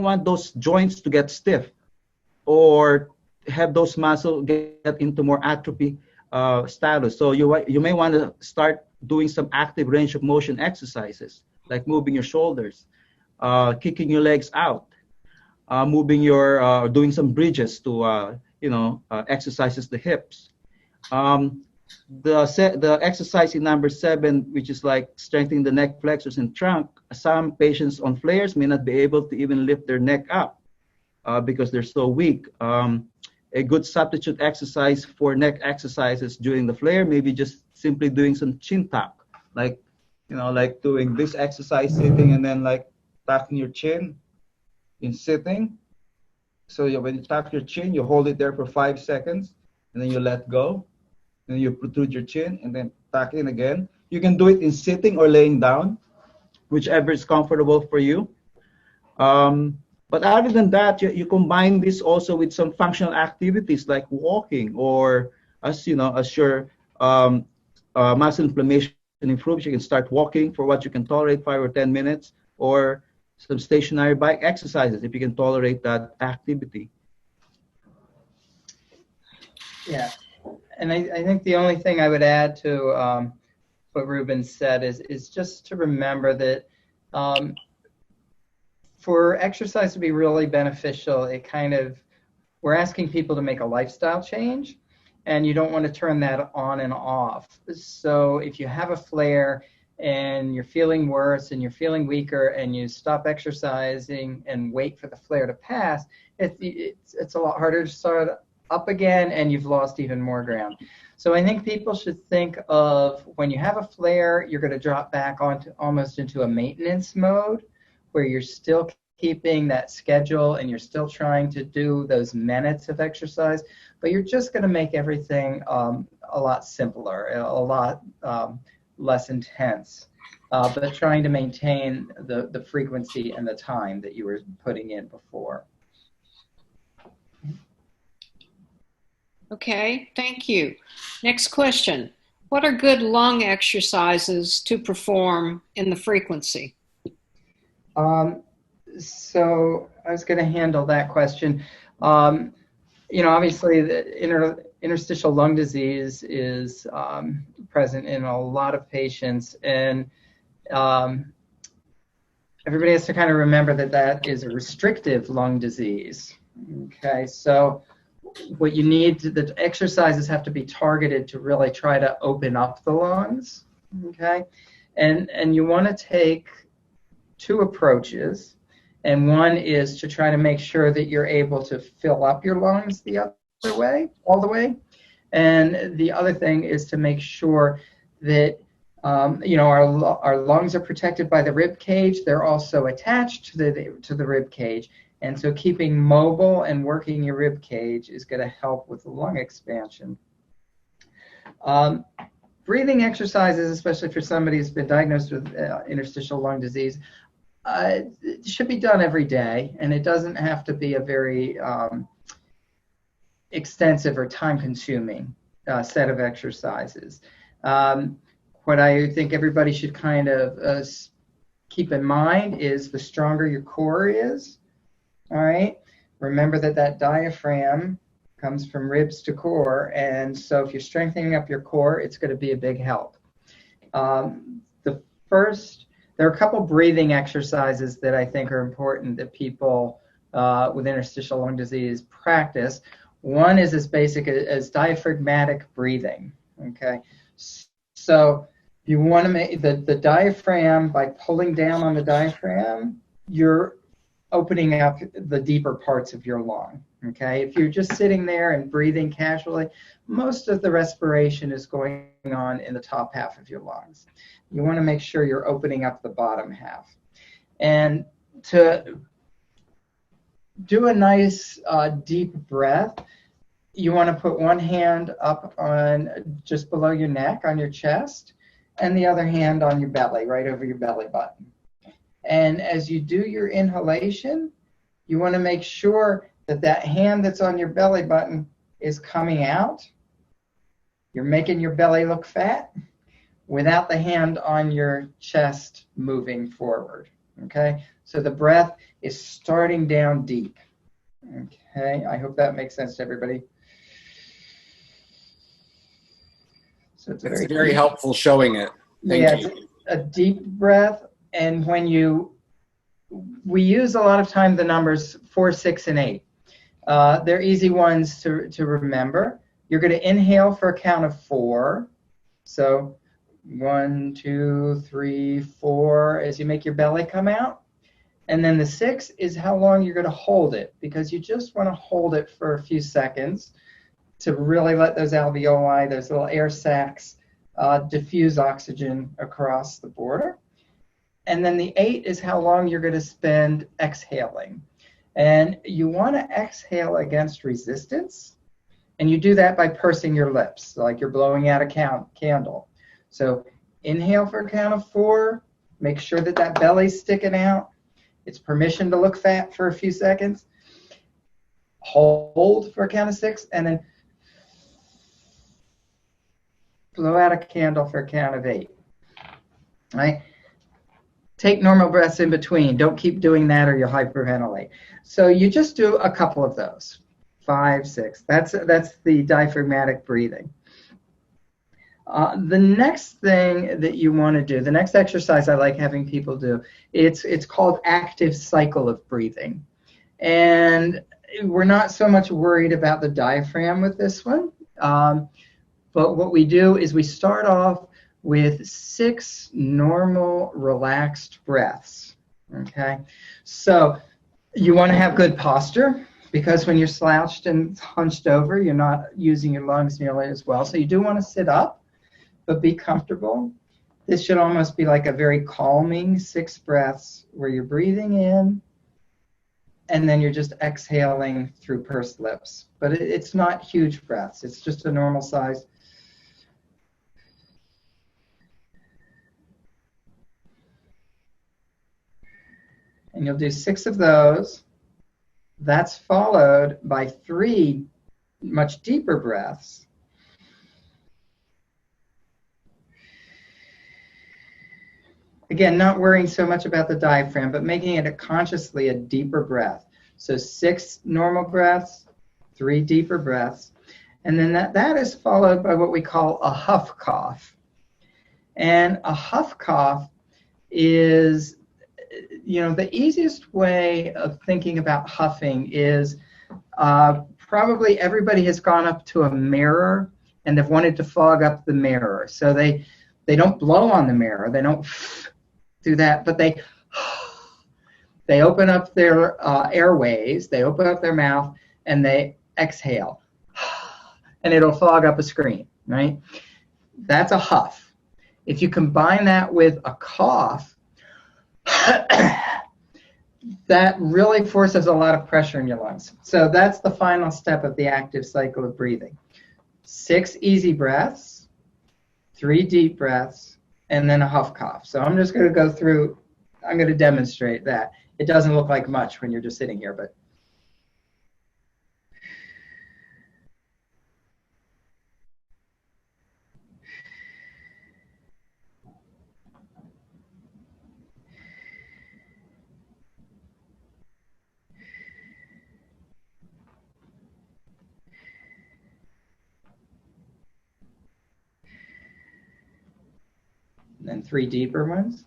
want those joints to get stiff or have those muscles get into more atrophy status. So you may want to start doing some active range of motion exercises, like moving your shoulders, kicking your legs out, doing some bridges to exercises the hips. The exercise in number 7, which is like strengthening the neck flexors and trunk. Some patients on flares may not be able to even lift their neck up because they're so weak. A good substitute exercise for neck exercises during the flare may be just simply doing some chin tuck, like doing this exercise sitting and then like tucking your chin in sitting. So when you tuck your chin, you hold it there for 5 seconds and then you let go. And you protrude your chin and then tuck in again. You can do it in sitting or laying down, whichever is comfortable for you. But other than that, you combine this also with some functional activities like walking, or as your muscle inflammation improves, you can start walking for what you can tolerate, 5 or 10 minutes, or some stationary bike exercises if you can tolerate that activity. Yeah. And I think the only thing I would add to what Ruben said is just to remember that for exercise to be really beneficial, we're asking people to make a lifestyle change, and you don't want to turn that on and off. So if you have a flare and you're feeling worse and you're feeling weaker and you stop exercising and wait for the flare to pass, it's a lot harder to start up again, and you've lost even more ground. So I think people should think of when you have a flare, you're going to drop back almost into a maintenance mode where you're still keeping that schedule and you're still trying to do those minutes of exercise, but you're just going to make everything a lot simpler, a lot less intense, but trying to maintain the frequency and the time that you were putting in before. Okay, thank you. Next question. What are good lung exercises to perform in the frequency? So I was going to handle that question. Obviously the interstitial lung disease is present in a lot of patients, and everybody has to kind of remember that is a restrictive lung disease. Okay, so what you need, the exercises have to be targeted to really try to open up the lungs, okay? And you want to take 2 approaches, and one is to try to make sure that you're able to fill up your lungs the other way, all the way, and the other thing is to make sure that our lungs are protected by the rib cage. They're also attached to the rib cage. And so keeping mobile and working your rib cage is going to help with the lung expansion. Breathing exercises, especially for somebody who's been diagnosed with interstitial lung disease, it should be done every day, and it doesn't have to be a very extensive or time-consuming set of exercises. What I think everybody should kind of keep in mind is the stronger your core is. All right. Remember that diaphragm comes from ribs to core, and so if you're strengthening up your core, it's going to be a big help. The there are a couple breathing exercises that I think are important that people with interstitial lung disease practice. One is as basic as diaphragmatic breathing, okay? So you want to make the diaphragm, by pulling down on the diaphragm, you're opening up the deeper parts of your lung, okay? If you're just sitting there and breathing casually, most of the respiration is going on in the top half of your lungs. You want to make sure you're opening up the bottom half. And to do a nice deep breath, you want to put one hand up on just below your neck on your chest, and the other hand on your belly, right over your belly button. And as you do your inhalation, you want to make sure that that hand that's on your belly button is coming out. You're making your belly look fat without the hand on your chest moving forward, okay? So the breath is starting down deep, okay? I hope that makes sense to everybody. So it's very helpful showing it. Thank you. It's a deep breath, and we use a lot of time the numbers 4, 6, and 8. They're easy ones to remember. You're going to inhale for a count of 4. So 1, 2, 3, 4 as you make your belly come out. And then the 6 is how long you're going to hold it, because you just want to hold it for a few seconds to really let those alveoli, those little air sacs, diffuse oxygen across the border. And then the 8 is how long you're going to spend exhaling. And you want to exhale against resistance. And you do that by pursing your lips, like you're blowing out a candle. So inhale for a count of 4. Make sure that that belly's sticking out. It's permission to look fat for a few seconds. Hold for a count of 6, and then blow out a candle for a count of 8. Right? Take normal breaths in between. Don't keep doing that or you'll hyperventilate. So you just do a couple of those. 5, 6. That's the diaphragmatic breathing. The next thing that you want to do, the next exercise I like having people do, it's called active cycle of breathing. And we're not so much worried about the diaphragm with this one. But what we do is we start off with 6 normal, relaxed breaths, okay? So you want to have good posture, because when you're slouched and hunched over, you're not using your lungs nearly as well. So you do want to sit up, but be comfortable. This should almost be like a very calming 6 breaths where you're breathing in, and then you're just exhaling through pursed lips. But it's not huge breaths. It's just a normal size. And you'll do 6 of those. That's followed by 3 much deeper breaths. Again, not worrying so much about the diaphragm, but making it consciously a deeper breath. So 6 normal breaths, 3 deeper breaths. And then that is followed by what we call a huff cough. And a huff cough is, the easiest way of thinking about huffing is probably everybody has gone up to a mirror and they've wanted to fog up the mirror. So they don't blow on the mirror. They don't do that, but they open up their airways, they open up their mouth, and they exhale. And it'll fog up a screen, right? That's a huff. If you combine that with a cough, that really forces a lot of pressure in your lungs. So that's the final step of the active cycle of breathing. 6 easy breaths, 3 deep breaths, and then a huff cough. So I'm just going to go through, I'm going to demonstrate that. It doesn't look like much when you're just sitting here, but. And then 3 deeper ones.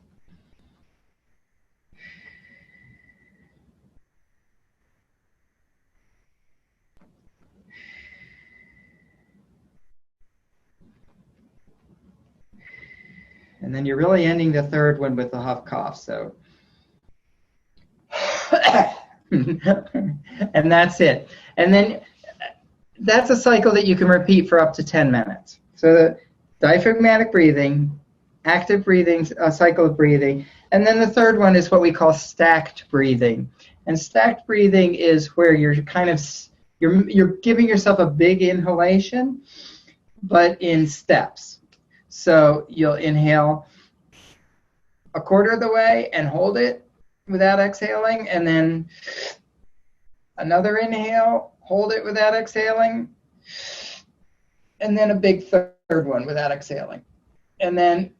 And then you're really ending the third one with a huff cough. So, and that's it. And then that's a cycle that you can repeat for up to 10 minutes. So the diaphragmatic breathing, active breathing, a cycle of breathing. And then the third one is what we call stacked breathing. And stacked breathing is where you're kind of, you're giving yourself a big inhalation, but in steps. So you'll inhale a quarter of the way and hold it without exhaling, and then another inhale, hold it without exhaling, and then a big third one without exhaling, and then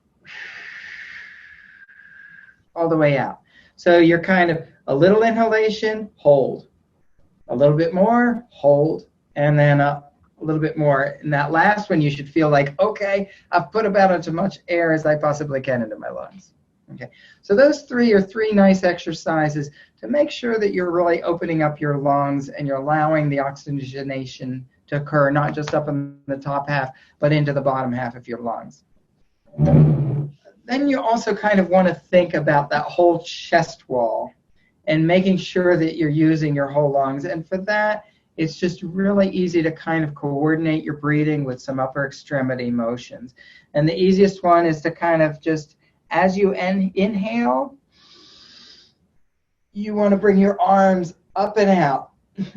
all the way out. So you're kind of a little inhalation, hold, a little bit more, hold, and then a little bit more. And that last one, you should feel like, okay, I've put about as much air as I possibly can into my lungs. Okay, so those three are three nice exercises to make sure that you're really opening up your lungs and you're allowing the oxygenation to occur, not just up in the top half, but into the bottom half of your lungs. Then you also kind of want to think about that whole chest wall and making sure that you're using your whole lungs. And for that, it's just really easy to kind of coordinate your breathing with some upper extremity motions. And the easiest one is to kind of just, as you inhale, you want to bring your arms up and out.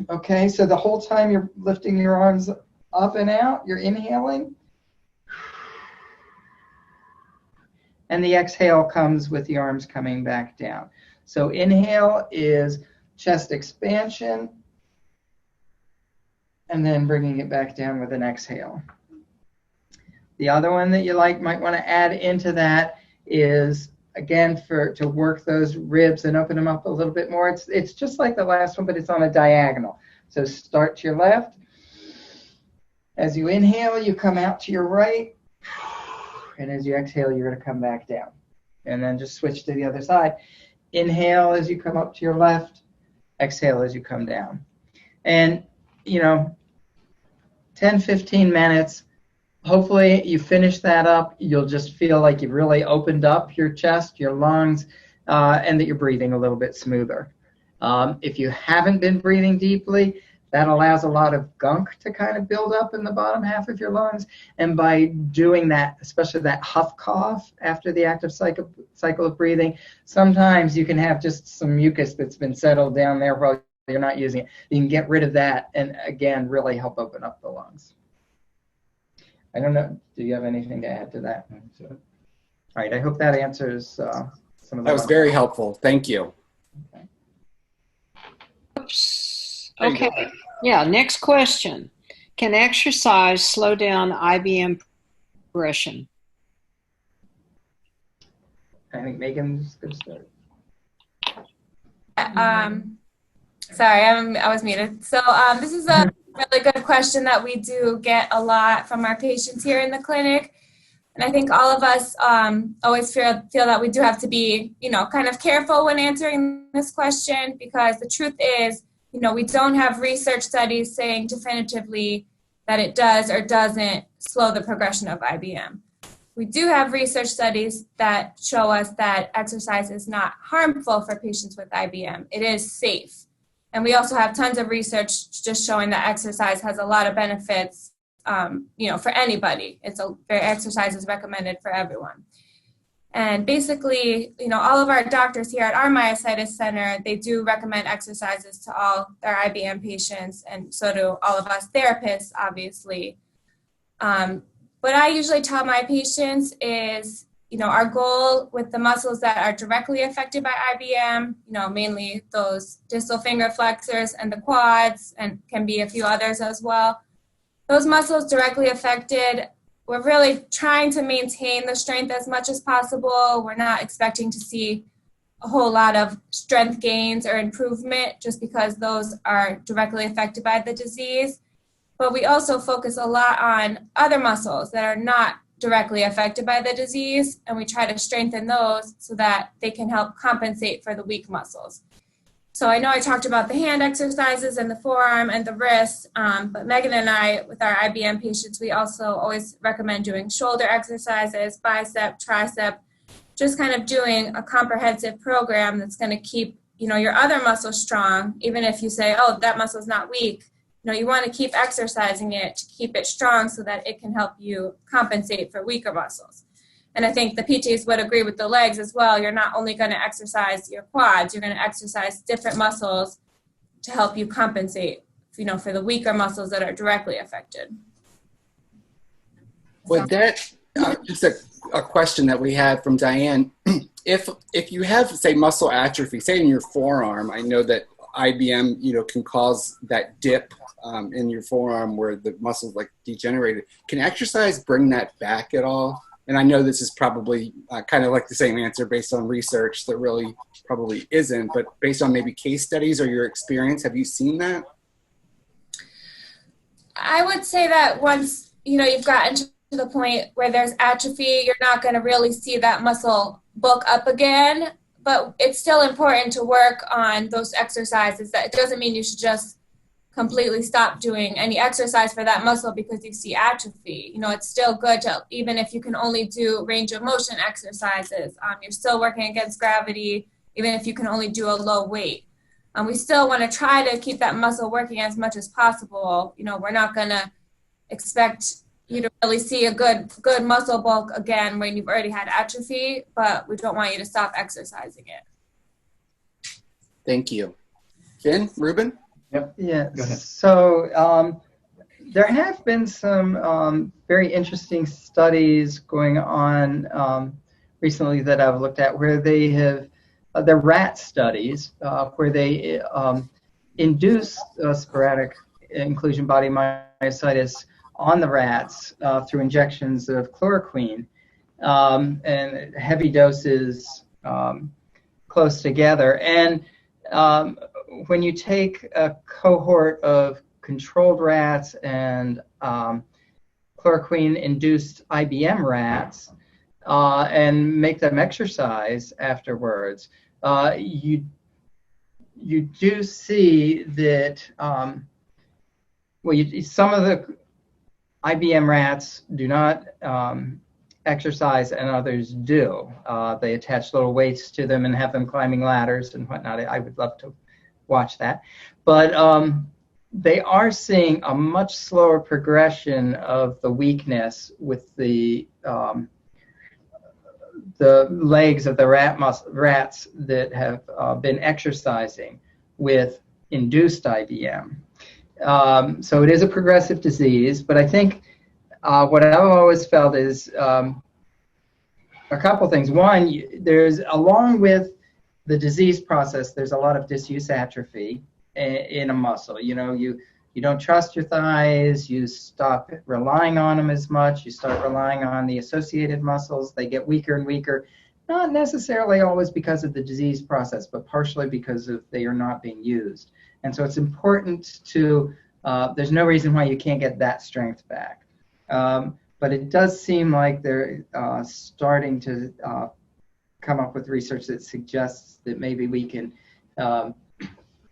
Okay, so the whole time you're lifting your arms up and out, you're inhaling. And the exhale comes with the arms coming back down. So inhale is chest expansion, and then bringing it back down with an exhale. The other one that you might want to add into that is, again, to work those ribs and open them up a little bit more. It's just like the last one, but it's on a diagonal. So start to your left. As you inhale, you come out to your right. And as you exhale, you're going to come back down. And then just switch to the other side. Inhale as you come up to your left. Exhale as you come down. And, 10, 15 minutes. Hopefully you finish that up. You'll just feel like you've really opened up your chest, your lungs, and that you're breathing a little bit smoother. If you haven't been breathing deeply, that allows a lot of gunk to kind of build up in the bottom half of your lungs. And by doing that, especially that huff cough after the active cycle of breathing, sometimes you can have just some mucus that's been settled down there while you're not using it. You can get rid of that and, again, really help open up the lungs. I don't know. Do you have anything to add to that? All right. I hope that answers some of the. That was very helpful. Thank you. Okay. Oops. Okay. Yeah. Next question. Can exercise slow down IBM progression? I think Megan's going to start. Sorry, I was muted. So this is a really good question that we do get a lot from our patients here in the clinic. And I think all of us always feel that we do have to be, kind of careful when answering this question, because the truth is, we don't have research studies saying definitively that it does or doesn't slow the progression of IBM. We do have research studies that show us that exercise is not harmful for patients with IBM. It is safe. And we also have tons of research just showing that exercise has a lot of benefits, for anybody. Exercise is recommended for everyone. And basically, all of our doctors here at our myositis center, they do recommend exercises to all their IBM patients, and so do all of us therapists, obviously. What I usually tell my patients is, our goal with the muscles that are directly affected by IBM, mainly those distal finger flexors and the quads, and can be a few others as well. Those muscles directly affected, we're really trying to maintain the strength as much as possible. We're not expecting to see a whole lot of strength gains or improvement just because those are directly affected by the disease. But we also focus a lot on other muscles that are not directly affected by the disease, and we try to strengthen those so that they can help compensate for the weak muscles. So I know I talked about the hand exercises and the forearm and the wrist, but Megan and I, with our IBM patients, we also always recommend doing shoulder exercises, bicep, tricep, just kind of doing a comprehensive program that's going to keep, your other muscles strong, even if you say, oh, that muscle's not weak. You want to keep exercising it to keep it strong so that it can help you compensate for weaker muscles. And I think the PTs would agree with the legs as well. You're not only going to exercise your quads, you're going to exercise different muscles to help you compensate, for the weaker muscles that are directly affected. Would that, just a question that we had from Diane, if you have, say, muscle atrophy, say in your forearm, I know that IBM, can cause that dip in your forearm where the muscles like degenerated. Can exercise bring that back at all? And I know this is probably kind of like the same answer based on research that really probably isn't, but based on maybe case studies or your experience, have you seen that? I would say that once, you've gotten to the point where there's atrophy, you're not going to really see that muscle bulk up again, but it's still important to work on those exercises. That it doesn't mean you should just completely stop doing any exercise for that muscle because you see atrophy. It's still good to, even if you can only do range of motion exercises, you're still working against gravity, even if you can only do a low weight. We still want to try to keep that muscle working as much as possible. We're not going to expect you to really see a good muscle bulk again when you've already had atrophy, but we don't want you to stop exercising it. Thank you. Finn, Ruben? Yep. Yeah. Go ahead. So there have been some very interesting studies going on recently that I've looked at where they have the rat studies where they induce sporadic inclusion body myositis on the rats through injections of chloroquine and heavy doses close together. And when you take a cohort of controlled rats and chloroquine-induced IBM rats and make them exercise afterwards, you do see that some of the IBM rats do not exercise and others do. They attach little weights to them and have them climbing ladders and whatnot. I would love to watch that. But they are seeing a much slower progression of the weakness with the legs of the rats that have been exercising with induced IBM. So it is a progressive disease, but I think what I've always felt is a couple things. One, there's, along with the disease process, there's a lot of disuse atrophy in a muscle. You don't trust your thighs, you stop relying on them as much, you start relying on the associated muscles, they get weaker and weaker, not necessarily always because of the disease process, but partially because they are not being used. And so it's important to, there's no reason why you can't get that strength back. But it does seem like they're starting to come up with research that suggests that maybe we can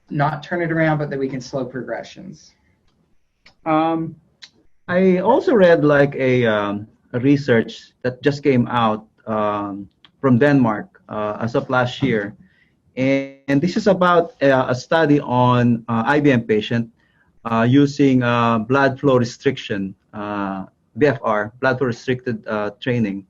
not turn it around, but that we can slow progressions. I also read like a research that just came out from Denmark as of last year. And this is about a study on IBM patient using blood flow restriction, BFR, blood flow restricted training.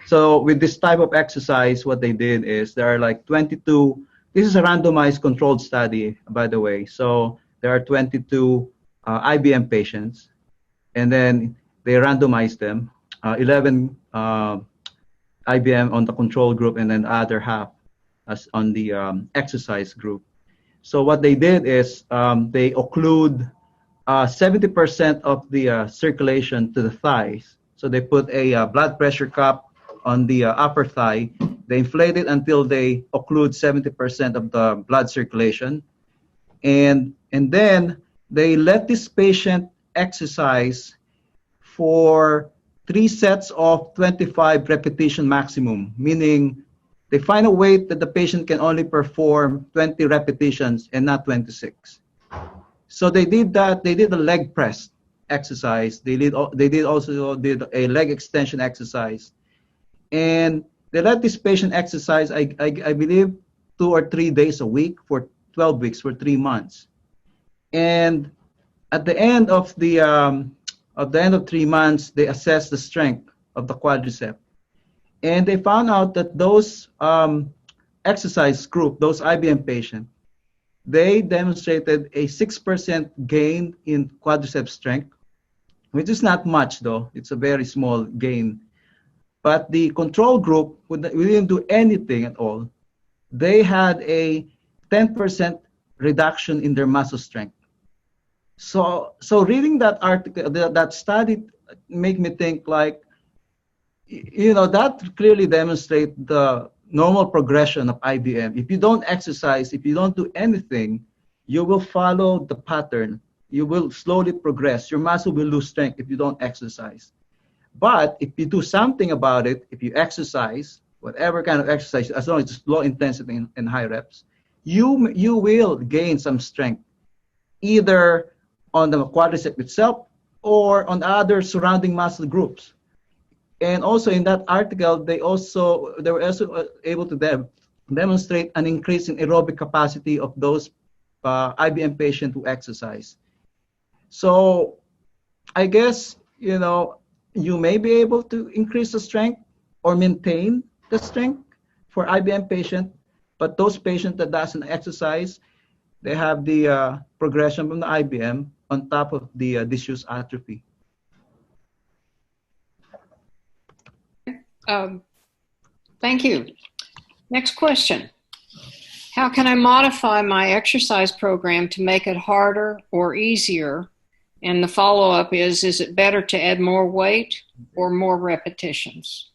So with this type of exercise, what they did is there are like 22, this is a randomized controlled study, by the way. So there are 22 IBM patients, and then they randomized them, 11 IBM on the control group, and then the other half as on the exercise group. So what they did is they occlude 70% of the circulation to the thighs. So they put a blood pressure cup on the upper thigh. They inflate it until they occlude 70% of the blood circulation. And then they let this patient exercise for 3 sets of 25 repetition maximum, meaning they find a weight that the patient can only perform 20 repetitions and not 26. So they did that. They did a leg press exercise. They also did a leg extension exercise. And they let this patient exercise, I believe, 2 or 3 days a week for 12 weeks, for 3 months. And at the end of the 3 months, they assessed the strength of the quadricep. And they found out that those exercise group, those IBM patients, they demonstrated a 6% gain in quadricep strength, which is not much though. It's a very small gain. But the control group, we didn't do anything at all. They had a 10% reduction in their muscle strength. So reading that article, that study, made me think like, that clearly demonstrates the normal progression of IBM. If you don't exercise, if you don't do anything, you will follow the pattern. You will slowly progress. Your muscle will lose strength if you don't exercise. But if you do something about it, if you exercise, whatever kind of exercise, as long as it's low intensity and high reps, you will gain some strength, either on the quadricep itself or on other surrounding muscle groups. And also in that article, they were also able to demonstrate an increase in aerobic capacity of those IBM patients who exercise. So I guess, you may be able to increase the strength or maintain the strength for IBM patient, but those patients that doesn't exercise, they have the progression from the IBM on top of the disuse atrophy. Thank you. Next question. How can I modify my exercise program to make it harder or easier? And the follow-up is it better to add more weight or more repetitions?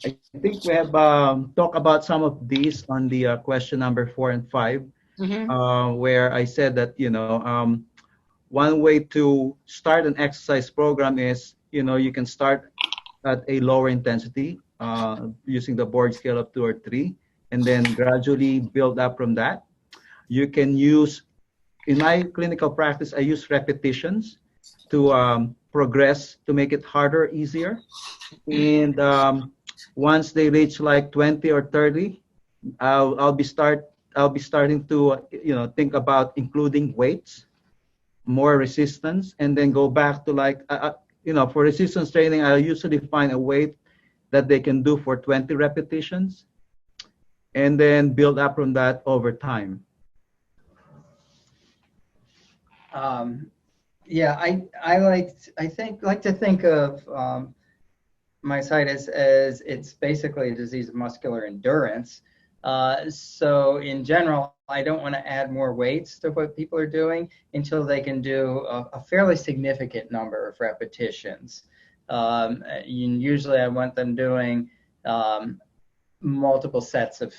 I think we have talked about some of these on the question number 4 and 5, where I said that, one way to start an exercise program is, you can start at a lower intensity using the board scale of 2 or 3, and then gradually build up from that. You can use, in my clinical practice, I use repetitions to progress, to make it harder, easier. And once they reach like 20 or 30, I'll be starting to think about including weights, more resistance, and then go back to like for resistance training, I usually find a weight that they can do for 20 repetitions, and then build up from that over time. Yeah, I like to think of myositis as it's basically a disease of muscular endurance. So in general, I don't want to add more weights to what people are doing until they can do a fairly significant number of repetitions. Usually I want them doing multiple sets of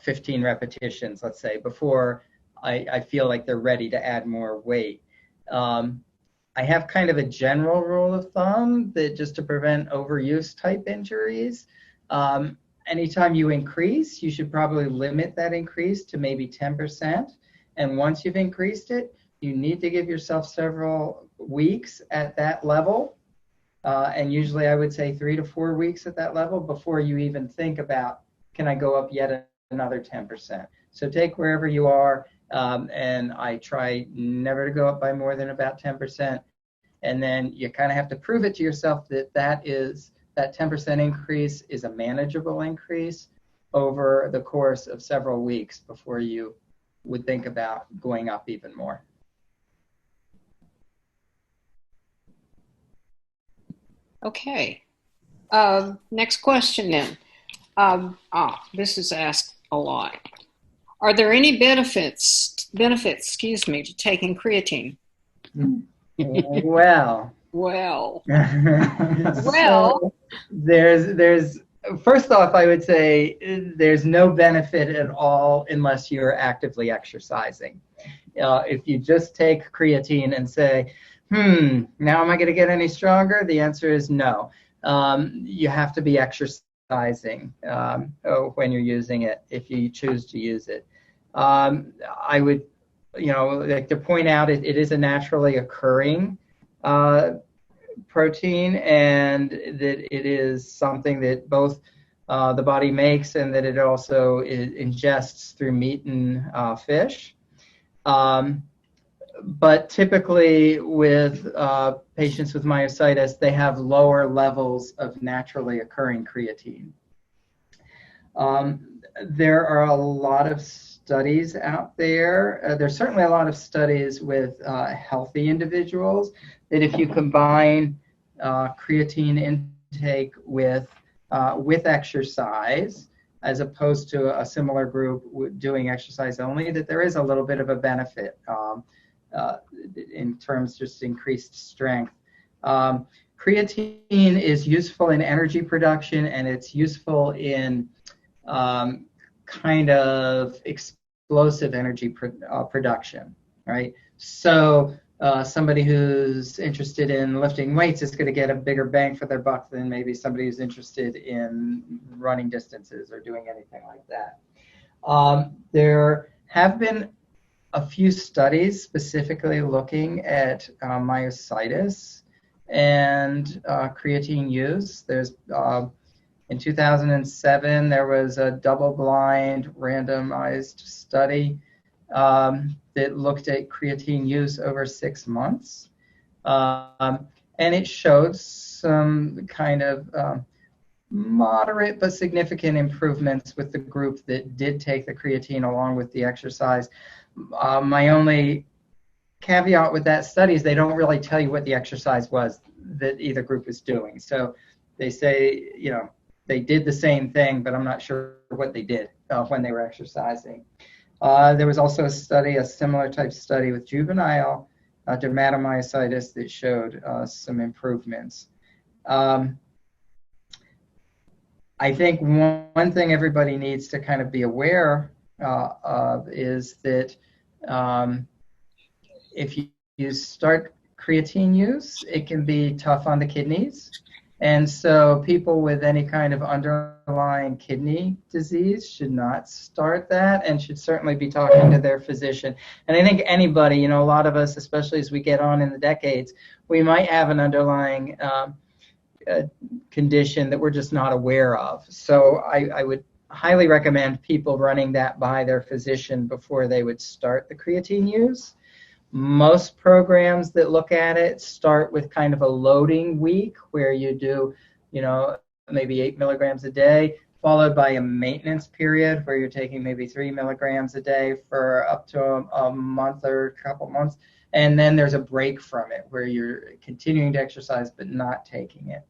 15 repetitions, let's say, before I feel like they're ready to add more weight. I have kind of a general rule of thumb that just to prevent overuse type injuries, anytime you increase, you should probably limit that increase to maybe 10%. And once you've increased it, you need to give yourself several weeks at that level. And usually I would say 3 to 4 weeks at that level before you even think about, can I go up yet another 10%? So take wherever you are, and I try never to go up by more than about 10%. And then you kind of have to prove it to yourself that that 10% increase is a manageable increase over the course of several weeks before you would think about going up even more. Okay. Next question then. This is asked a lot. Are there any benefits, to taking creatine? Well. Well. So there's first off, I would say there's no benefit at all unless you're actively exercising. If you just take creatine and say, now am I going to get any stronger? The answer is no. You have to be exercising when you're using it, if you choose to use it. I would, like to point out it is a naturally occurring protein, and that it is something that both the body makes and that it also ingests through meat and fish. But typically with patients with myositis, they have lower levels of naturally occurring creatine. There are a lot of studies out there. There's certainly a lot of studies with healthy individuals that if you combine creatine intake with exercise, as opposed to a similar group doing exercise only, that there is a little bit of a benefit in terms of just increased strength. Creatine is useful in energy production, and it's useful in kind of explosive energy production, right? So somebody who's interested in lifting weights is going to get a bigger bang for their buck than maybe somebody who's interested in running distances or doing anything like that. There have been a few studies specifically looking at myositis and creatine use. There's in 2007, there was a double-blind randomized study that looked at creatine use over 6 months. And it showed some kind of moderate but significant improvements with the group that did take the creatine along with the exercise. My only caveat with that study is they don't really tell you what the exercise was that either group was doing. So they say, you know, they did the same thing, but I'm not sure what they did when they were exercising. There was also a study, a similar type study with juvenile dermatomyositis that showed some improvements. I think one thing everybody needs to kind of be aware of is that if you start creatine use, it can be tough on the kidneys. And so people with any kind of underlying kidney disease should not start that and should certainly be talking to their physician. And I think anybody, you know, a lot of us, especially as we get on in the decades, we might have an underlying condition that we're just not aware of. So I would highly recommend people running that by their physician before they would start the creatine use. Most programs that look at it start with kind of a loading week where you do, you know, maybe 8 milligrams a day, followed by a maintenance period where you're taking maybe 3 milligrams a day for up to a month or a couple months. And then there's a break from it where you're continuing to exercise but not taking it.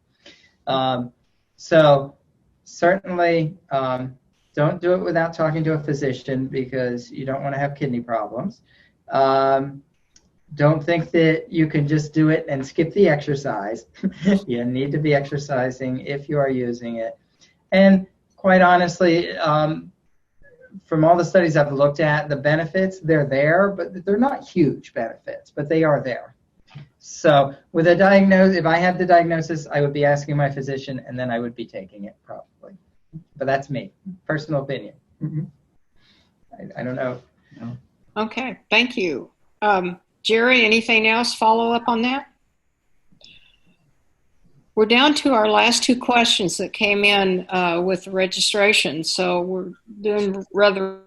So certainly don't do it without talking to a physician because you don't want to have kidney problems. Don't think that you can just do it and skip the exercise. You need to be exercising if you are using it. And quite honestly, from all the studies I've looked at, the benefits, they're there, but they're not huge benefits, but they are there. So with a diagnosis, if I had the diagnosis, I would be asking my physician and then I would be taking it probably. But that's me, personal opinion. I don't know. No. Okay, thank you. Jerry, anything else follow up on that? We're down to our last 2 questions that came in with registration, so we're doing rather.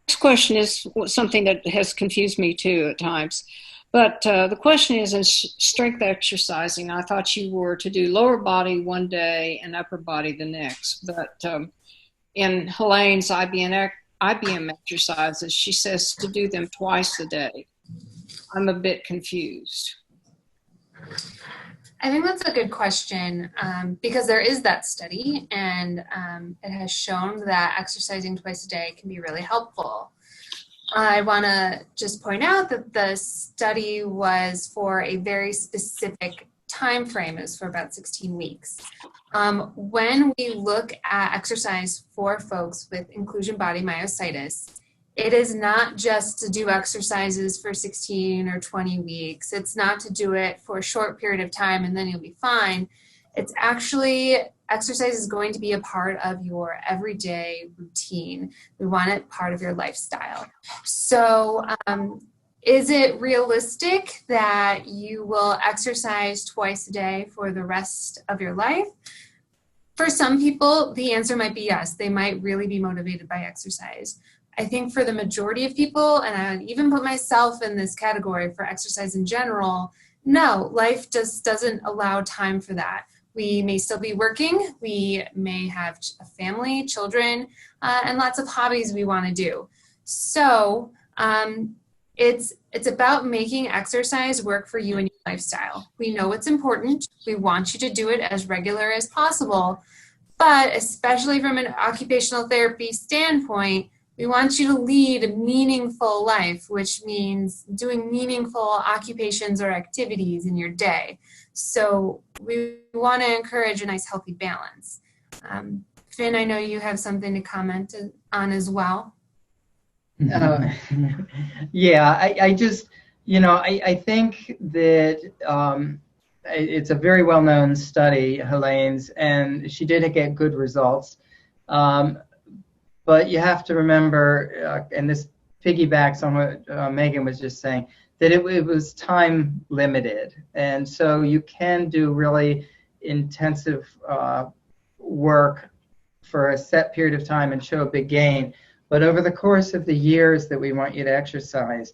Next question is something that has confused me too at times. But the question is, in strength exercising, I thought you were to do lower body one day and upper body the next. But in Helene's IBM exercises, she says to do them twice a day. I'm a bit confused. I think that's a good question because there is that study and it has shown that exercising twice a day can be really helpful. I want to just point out that the study was for a very specific time frame. It was for about 16 weeks. When we look at exercise for folks with inclusion body myositis, it is not just to do exercises for 16 or 20 weeks. It's not to do it for a short period of time and then you'll be fine. It's actually, exercise is going to be a part of your everyday routine. We want it part of your lifestyle. So Is it realistic that you will exercise twice a day for the rest of your life? For some people, the answer might be yes. They might really be motivated by exercise. I think for the majority of people, and I would even put myself in this category for exercise in general, no, life just doesn't allow time for that. We may still be working, we may have a family, children, and lots of hobbies we want to do. So it's about making exercise work for you and your lifestyle. We know it's important. We want you to do it as regular as possible, but especially from an occupational therapy standpoint, we want you to lead a meaningful life, which means doing meaningful occupations or activities in your day. So we want to encourage a nice, healthy balance. Finn, I know you have something to comment on as well. Yeah, I just, I think that it's a very well-known study, Helene's, and she did get good results. But you have to remember, and this piggybacks on what Megan was just saying, that it was time limited. And so you can do really intensive work for a set period of time and show a big gain. But over the course of the years that we want you to exercise,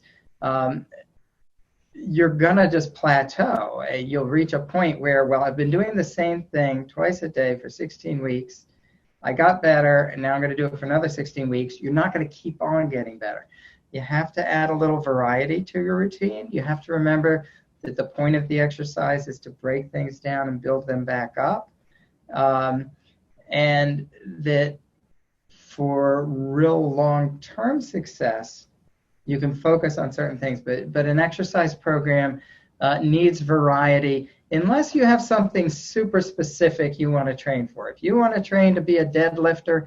you're going to just plateau. You'll reach a point where, well, I've been doing the same thing twice a day for 16 weeks. I got better, and now I'm going to do it for another 16 weeks. You're not going to keep on getting better. You have to add a little variety to your routine. You have to remember that the point of the exercise is to break things down and build them back up. And that for real long-term success, you can focus on certain things, but an exercise program needs variety unless you have something super specific you want to train for. If you want to train to be a deadlifter,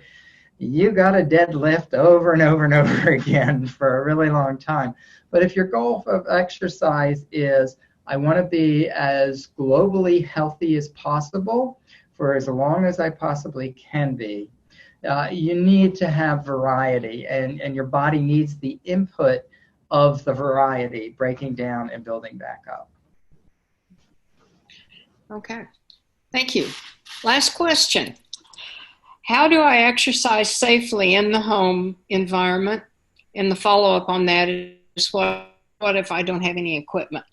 you got to deadlift over and over and over again for a really long time. But if your goal of exercise is, I want to be as globally healthy as possible for as long as I possibly can be, you need to have variety, and your body needs the input of the variety, breaking down and building back up. Okay, thank you. Last question. How do I exercise safely in the home environment? And the follow-up on that is what if I don't have any equipment?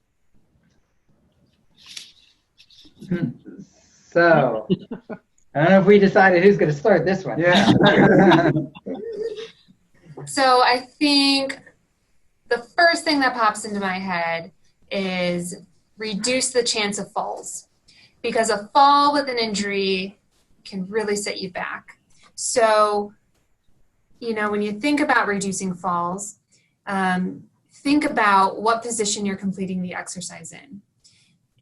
So, I don't know if we decided who's going to start this one. Yeah. So I think the first thing that pops into my head is reduce the chance of falls, because a fall with an injury can really set you back. So, when you think about reducing falls, think about what position you're completing the exercise in.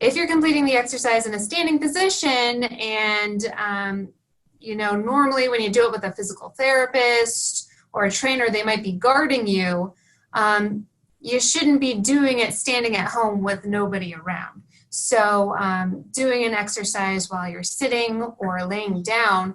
If you're completing the exercise in a standing position and, normally when you do it with a physical therapist or a trainer, they might be guarding you. You shouldn't be doing it standing at home with nobody around. So doing an exercise while you're sitting or laying down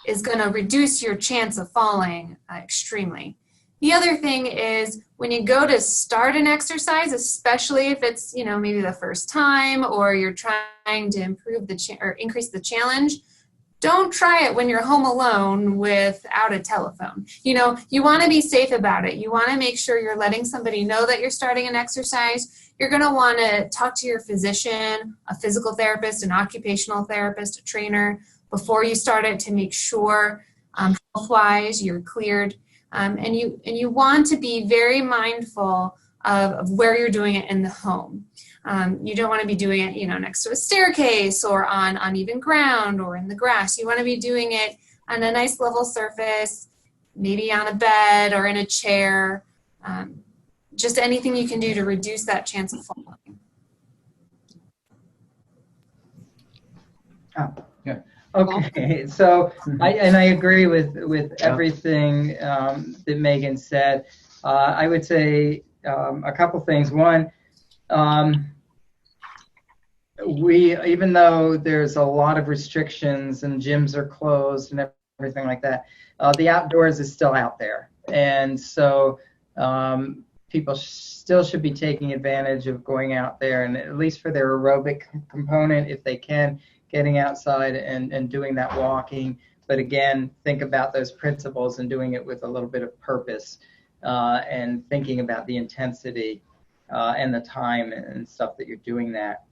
is going to reduce your chance of falling extremely. The other thing is when you go to start an exercise, especially if it's, maybe the first time or you're trying to improve or increase the challenge, don't try it when you're home alone without a telephone. You want to be safe about it. You want to make sure you're letting somebody know that you're starting an exercise. You're going to want to talk to your physician, a physical therapist, an occupational therapist, a trainer before you start it to make sure health-wise you're cleared. And you want to be very mindful of where you're doing it in the home. You don't want to be doing it, next to a staircase or on uneven ground or in the grass. You want to be doing it on a nice level surface, maybe on a bed or in a chair. Just anything you can do to reduce that chance of falling. Oh, yeah. Okay, so I agree with everything that Megan said. I would say a couple things. One, even though there's a lot of restrictions and gyms are closed and everything like that, the outdoors is still out there. And so people still should be taking advantage of going out there, and at least for their aerobic component, if they can, getting outside and doing that walking. But again, think about those principles and doing it with a little bit of purpose, and thinking about the intensity and the time and stuff that you're doing that.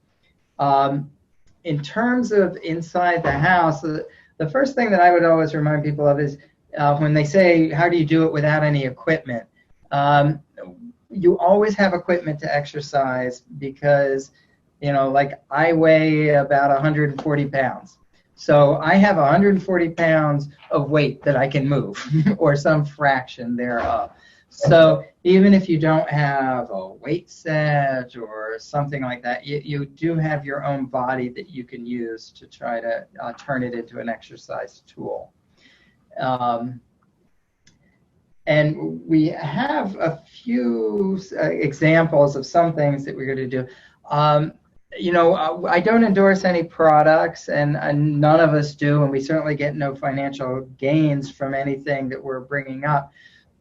In terms of inside the house, the first thing that I would always remind people of is when they say, how do you do it without any equipment? You always have equipment to exercise because, you know, like I weigh about 140 pounds. So I have 140 pounds of weight that I can move or some fraction thereof. So even if you don't have a weight set or something like that, you do have your own body that you can use to try to turn it into an exercise tool. And we have a few examples of some things that we're going to do. You know, I don't endorse any products, and none of us do, and we certainly get no financial gains from anything that we're bringing up.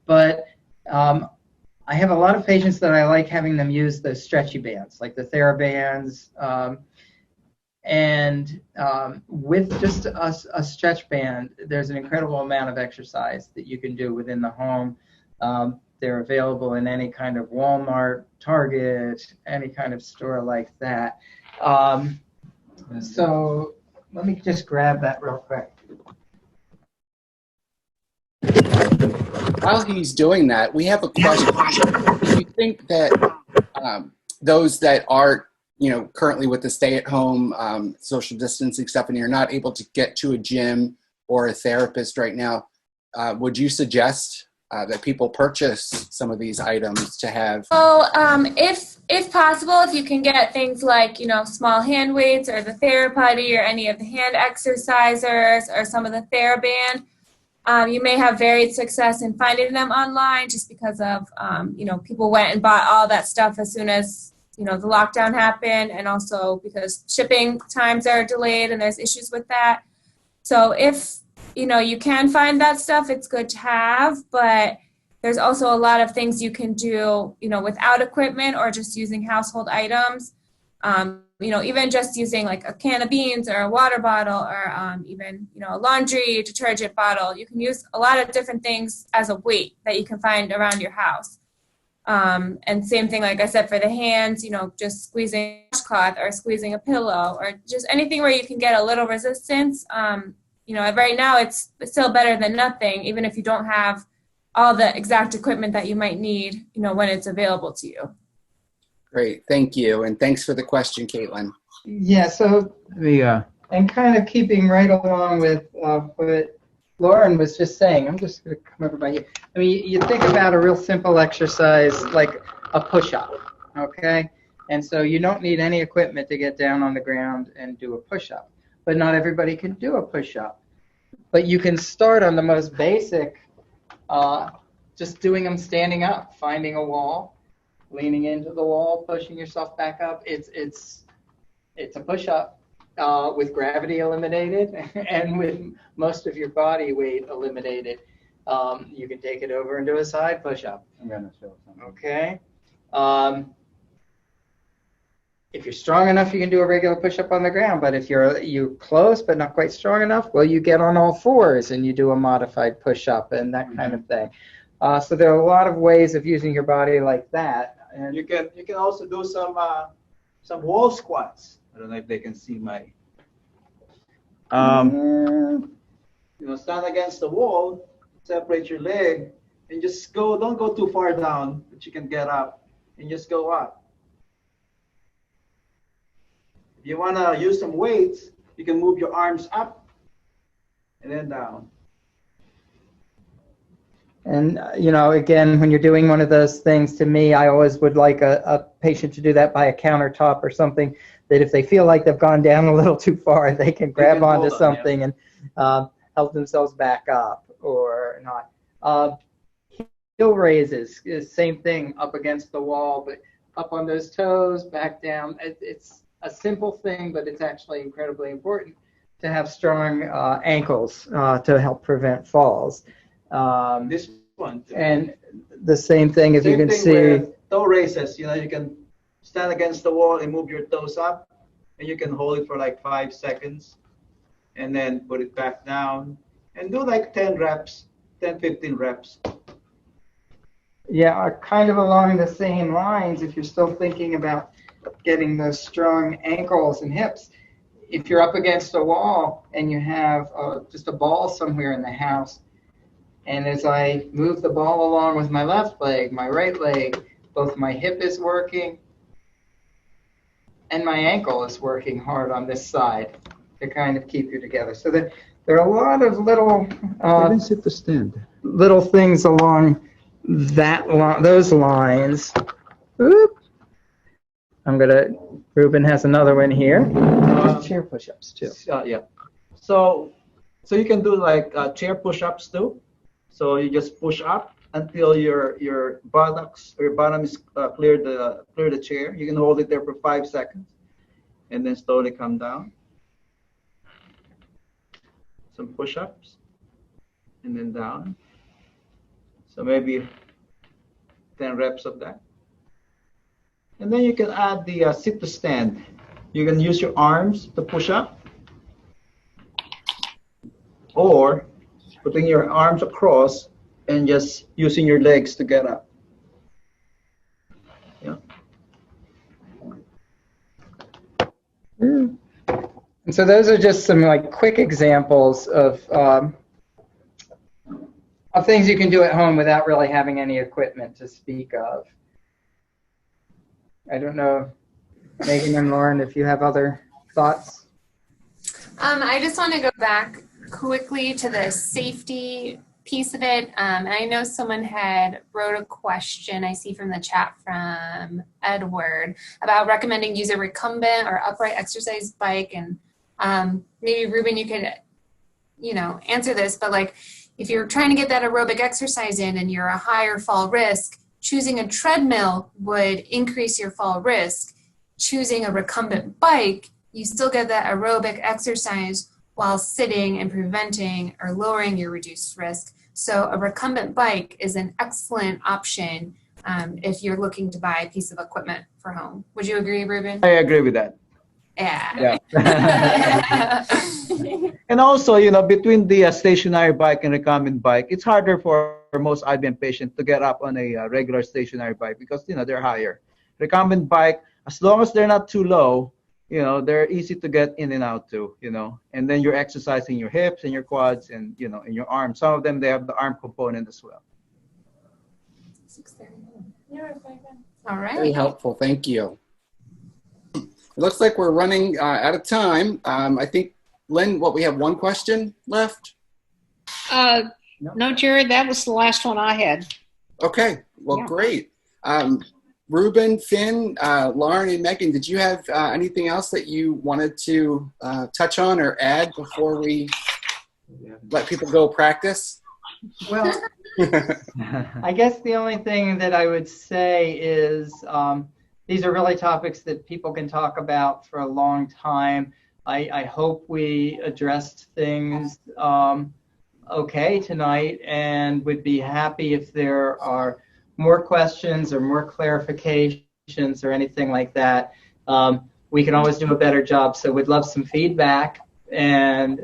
But I have a lot of patients that I like having them use the stretchy bands, like the TheraBands, and with just a stretch band, there's an incredible amount of exercise that you can do within the home. They're available in any kind of Walmart, Target, any kind of store like that. So let me just grab that real quick. While he's doing that, we have a question. Do you think that those that are, you know, currently with the stay-at-home social distancing stuff, and you're not able to get to a gym or a therapist right now, would you suggest that people purchase some of these items to have? So if possible, if you can get things like, you know, small hand weights or the TheraPutty or any of the hand exercisers or some of the TheraBand, you may have varied success in finding them online just because of, you know, people went and bought all that stuff as soon as, you know, the lockdown happened, and also because shipping times are delayed and there's issues with that. So if, you know, you can find that stuff, it's good to have, but there's also a lot of things you can do, you know, without equipment or just using household items. You know, even just using like a can of beans or a water bottle or even, you know, a laundry detergent bottle. You can use a lot of different things as a weight that you can find around your house. And same thing, like I said, for the hands, you know, just squeezing a washcloth or squeezing a pillow or just anything where you can get a little resistance. You know, right now it's still better than nothing, even if you don't have all the exact equipment that you might need, you know, when it's available to you. Great, thank you, and thanks for the question, Caitlin. Yeah, so and kind of keeping right along with what Lauren was just saying, I'm just going to come over by here. I mean, you think about a real simple exercise like a push-up, okay? And so you don't need any equipment to get down on the ground and do a push-up. But not everybody can do a push-up. But you can start on the most basic, just doing them standing up, finding a wall, leaning into the wall, pushing yourself back up. It's a push-up with gravity eliminated and with most of your body weight eliminated. You can take it over and do a side push-up. I'm going to show something. Okay. If you're strong enough, you can do a regular push-up on the ground. But if you're close but not quite strong enough, well, you get on all fours and you do a modified push-up and that kind of thing. So there are a lot of ways of using your body like that. And you can also do some wall squats. I don't know if they can see my. You know, stand against the wall, separate your leg, and just go. Don't go too far down, but you can get up and just go up. If you want to use some weights, you can move your arms up and then down. And, you know, again, when you're doing one of those things, to me, I always would like a patient to do that by a countertop or something, that if they feel like they've gone down a little too far, they can grab onto something and help themselves back up or not. Heel raises, same thing, up against the wall, but up on those toes, back down. It's a simple thing, but it's actually incredibly important to have strong ankles to help prevent falls. This one. And the same thing, if you Same can thing see. with toe raises. You can stand against the wall and move your toes up, and you can hold it for like 5 seconds, and then put it back down, and do like 10 reps, 10, 15 reps. Yeah, kind of along the same lines, if you're still thinking about getting those strong ankles and hips, if you're up against a wall and you have just a ball somewhere in the house, and as I move the ball along with my left leg, my right leg, both my hip is working and my ankle is working hard on this side to kind of keep you together. So there are a lot of little sit to stand. little things along those lines. Oop. Ruben has another one here. Chair push-ups too. Yeah. So you can do like chair push-ups too. So you just push up until your buttocks or your bottom is clear the chair. You can hold it there for 5 seconds, and then slowly come down. Some push-ups, and then down. So maybe 10 reps of that. And then you can add the sit to stand. You can use your arms to push up, or putting your arms across and just using your legs to get up. Yeah. And so those are just some like quick examples of things you can do at home without really having any equipment to speak of. I don't know, Megan and Lauren, if you have other thoughts. I just want to go back quickly to the safety piece of it. And I know someone had wrote a question I see from the chat from Edward about recommending use a recumbent or upright exercise bike. And maybe Ruben, you could, answer this, but like if you're trying to get that aerobic exercise in and you're a higher fall risk, choosing a treadmill would increase your fall risk. Choosing a recumbent bike, you still get that aerobic exercise while sitting and preventing or lowering your reduced risk. So a recumbent bike is an excellent option if you're looking to buy a piece of equipment for home. Would you agree, Ruben? I agree with that. Yeah. And also, between the stationary bike and recumbent bike, it's harder for most IBM patients to get up on a regular stationary bike because, they're higher. Recumbent bike, as long as they're not too low, they're easy to get in and out too, and then you're exercising your hips and your quads and, and your arms. Some of them, they have the arm component as well. 6:30. All right. Very helpful. Thank you. It looks like we're running out of time. I think, Lynn, we have one question left? No, Jared, that was the last one I had. Okay. Well, Yeah. Great. Ruben, Finn, Lauren, and Megan, did you have anything else that you wanted to touch on or add before we let people go practice? Well, I guess the only thing that I would say is these are really topics that people can talk about for a long time. I hope we addressed things okay tonight, and would be happy if there are more questions or more clarifications or anything like that. We can always do a better job, so we'd love some feedback, and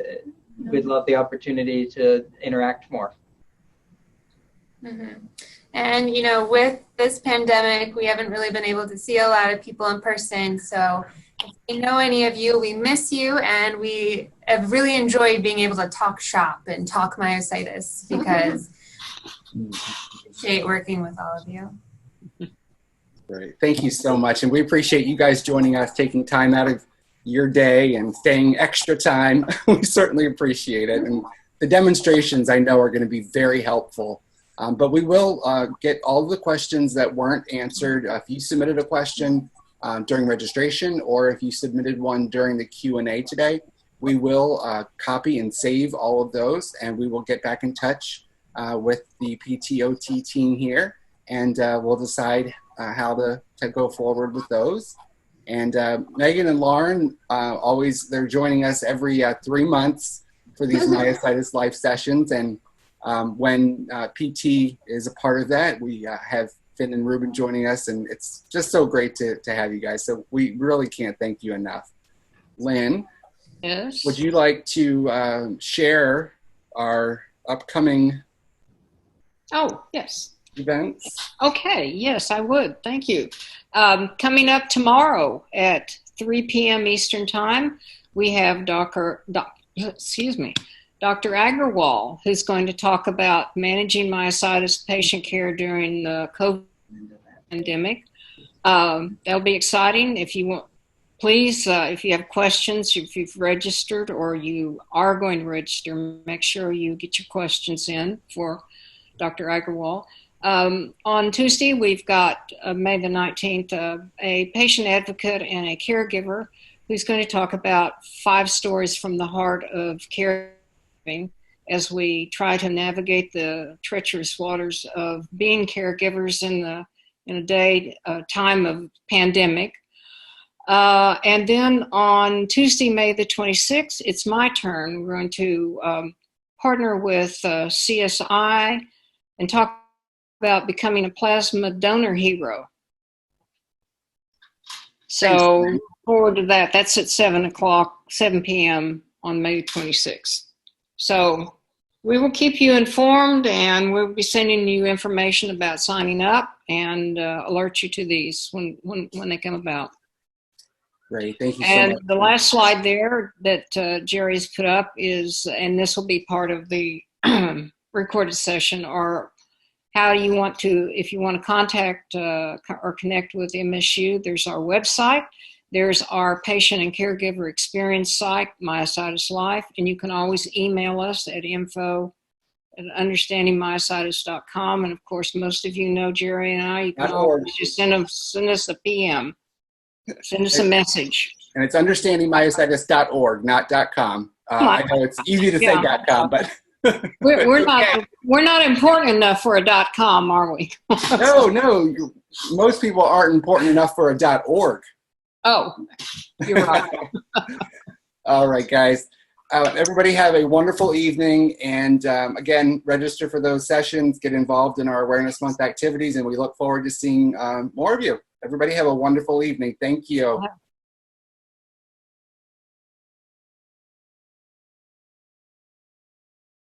we'd love the opportunity to interact more. Mm-hmm. And, with this pandemic, we haven't really been able to see a lot of people in person. So if we know any of you, we miss you. And we have really enjoyed being able to talk shop and talk myositis because I appreciate working with all of you. Great. Thank you so much. And we appreciate you guys joining us, taking time out of your day and staying extra time. We certainly appreciate it. And the demonstrations, I know, are going to be very helpful. But we will get all of the questions that weren't answered. If you submitted a question during registration, or if you submitted one during the Q&A today, we will copy and save all of those, and we will get back in touch with the PTOT team here, and we'll decide how to go forward with those. And Megan and Lauren, they're joining us every 3 months for these myositis life sessions, and when PT is a part of that. We have Finn and Ruben joining us, and it's just so great to have you guys. So we really can't thank you enough. Lynn, Yes. would you like to share our upcoming Oh, yes. events? Okay, yes, I would. Thank you. Coming up tomorrow at 3 p.m. Eastern Time, we have Dr. Agarwal, who's going to talk about managing myositis patient care during the COVID pandemic. That'll be exciting. If you want, please, if you have questions, if you've registered or you are going to register, make sure you get your questions in for Dr. Agarwal. On Tuesday, we've got May the 19th, a patient advocate and a caregiver who's going to talk about 5 stories from the heart of caregiving as we try to navigate the treacherous waters of being caregivers in a time of pandemic. And then on Tuesday, May the 26th, it's my turn. We're going to partner with CSI and talk about becoming a plasma donor hero. So look forward to that. That's at 7 p.m. on May 26th. So we will keep you informed, and we'll be sending you information about signing up and alert you to these when they come about. Great, thank you so And much. the last slide there that Jerry's put up is, and this will be part of the recorded session, or how you want to, if you want to contact or connect with MSU, there's our website. There's our patient and caregiver experience site, Myositis Life, and you can always email us at info@understandingmyositis.com. And of course, most of you know Jerry and I. You can always just send us a PM, send us a message. And it's understandingmyositis.org, not .com. I know it's easy to say .com, but we're not important enough for a .com, are we? no. Most people aren't important enough for a .org. Oh, you're right. All right, guys. Everybody have a wonderful evening. And again, register for those sessions, get involved in our Awareness Month activities, and we look forward to seeing more of you. Everybody have a wonderful evening. Thank you.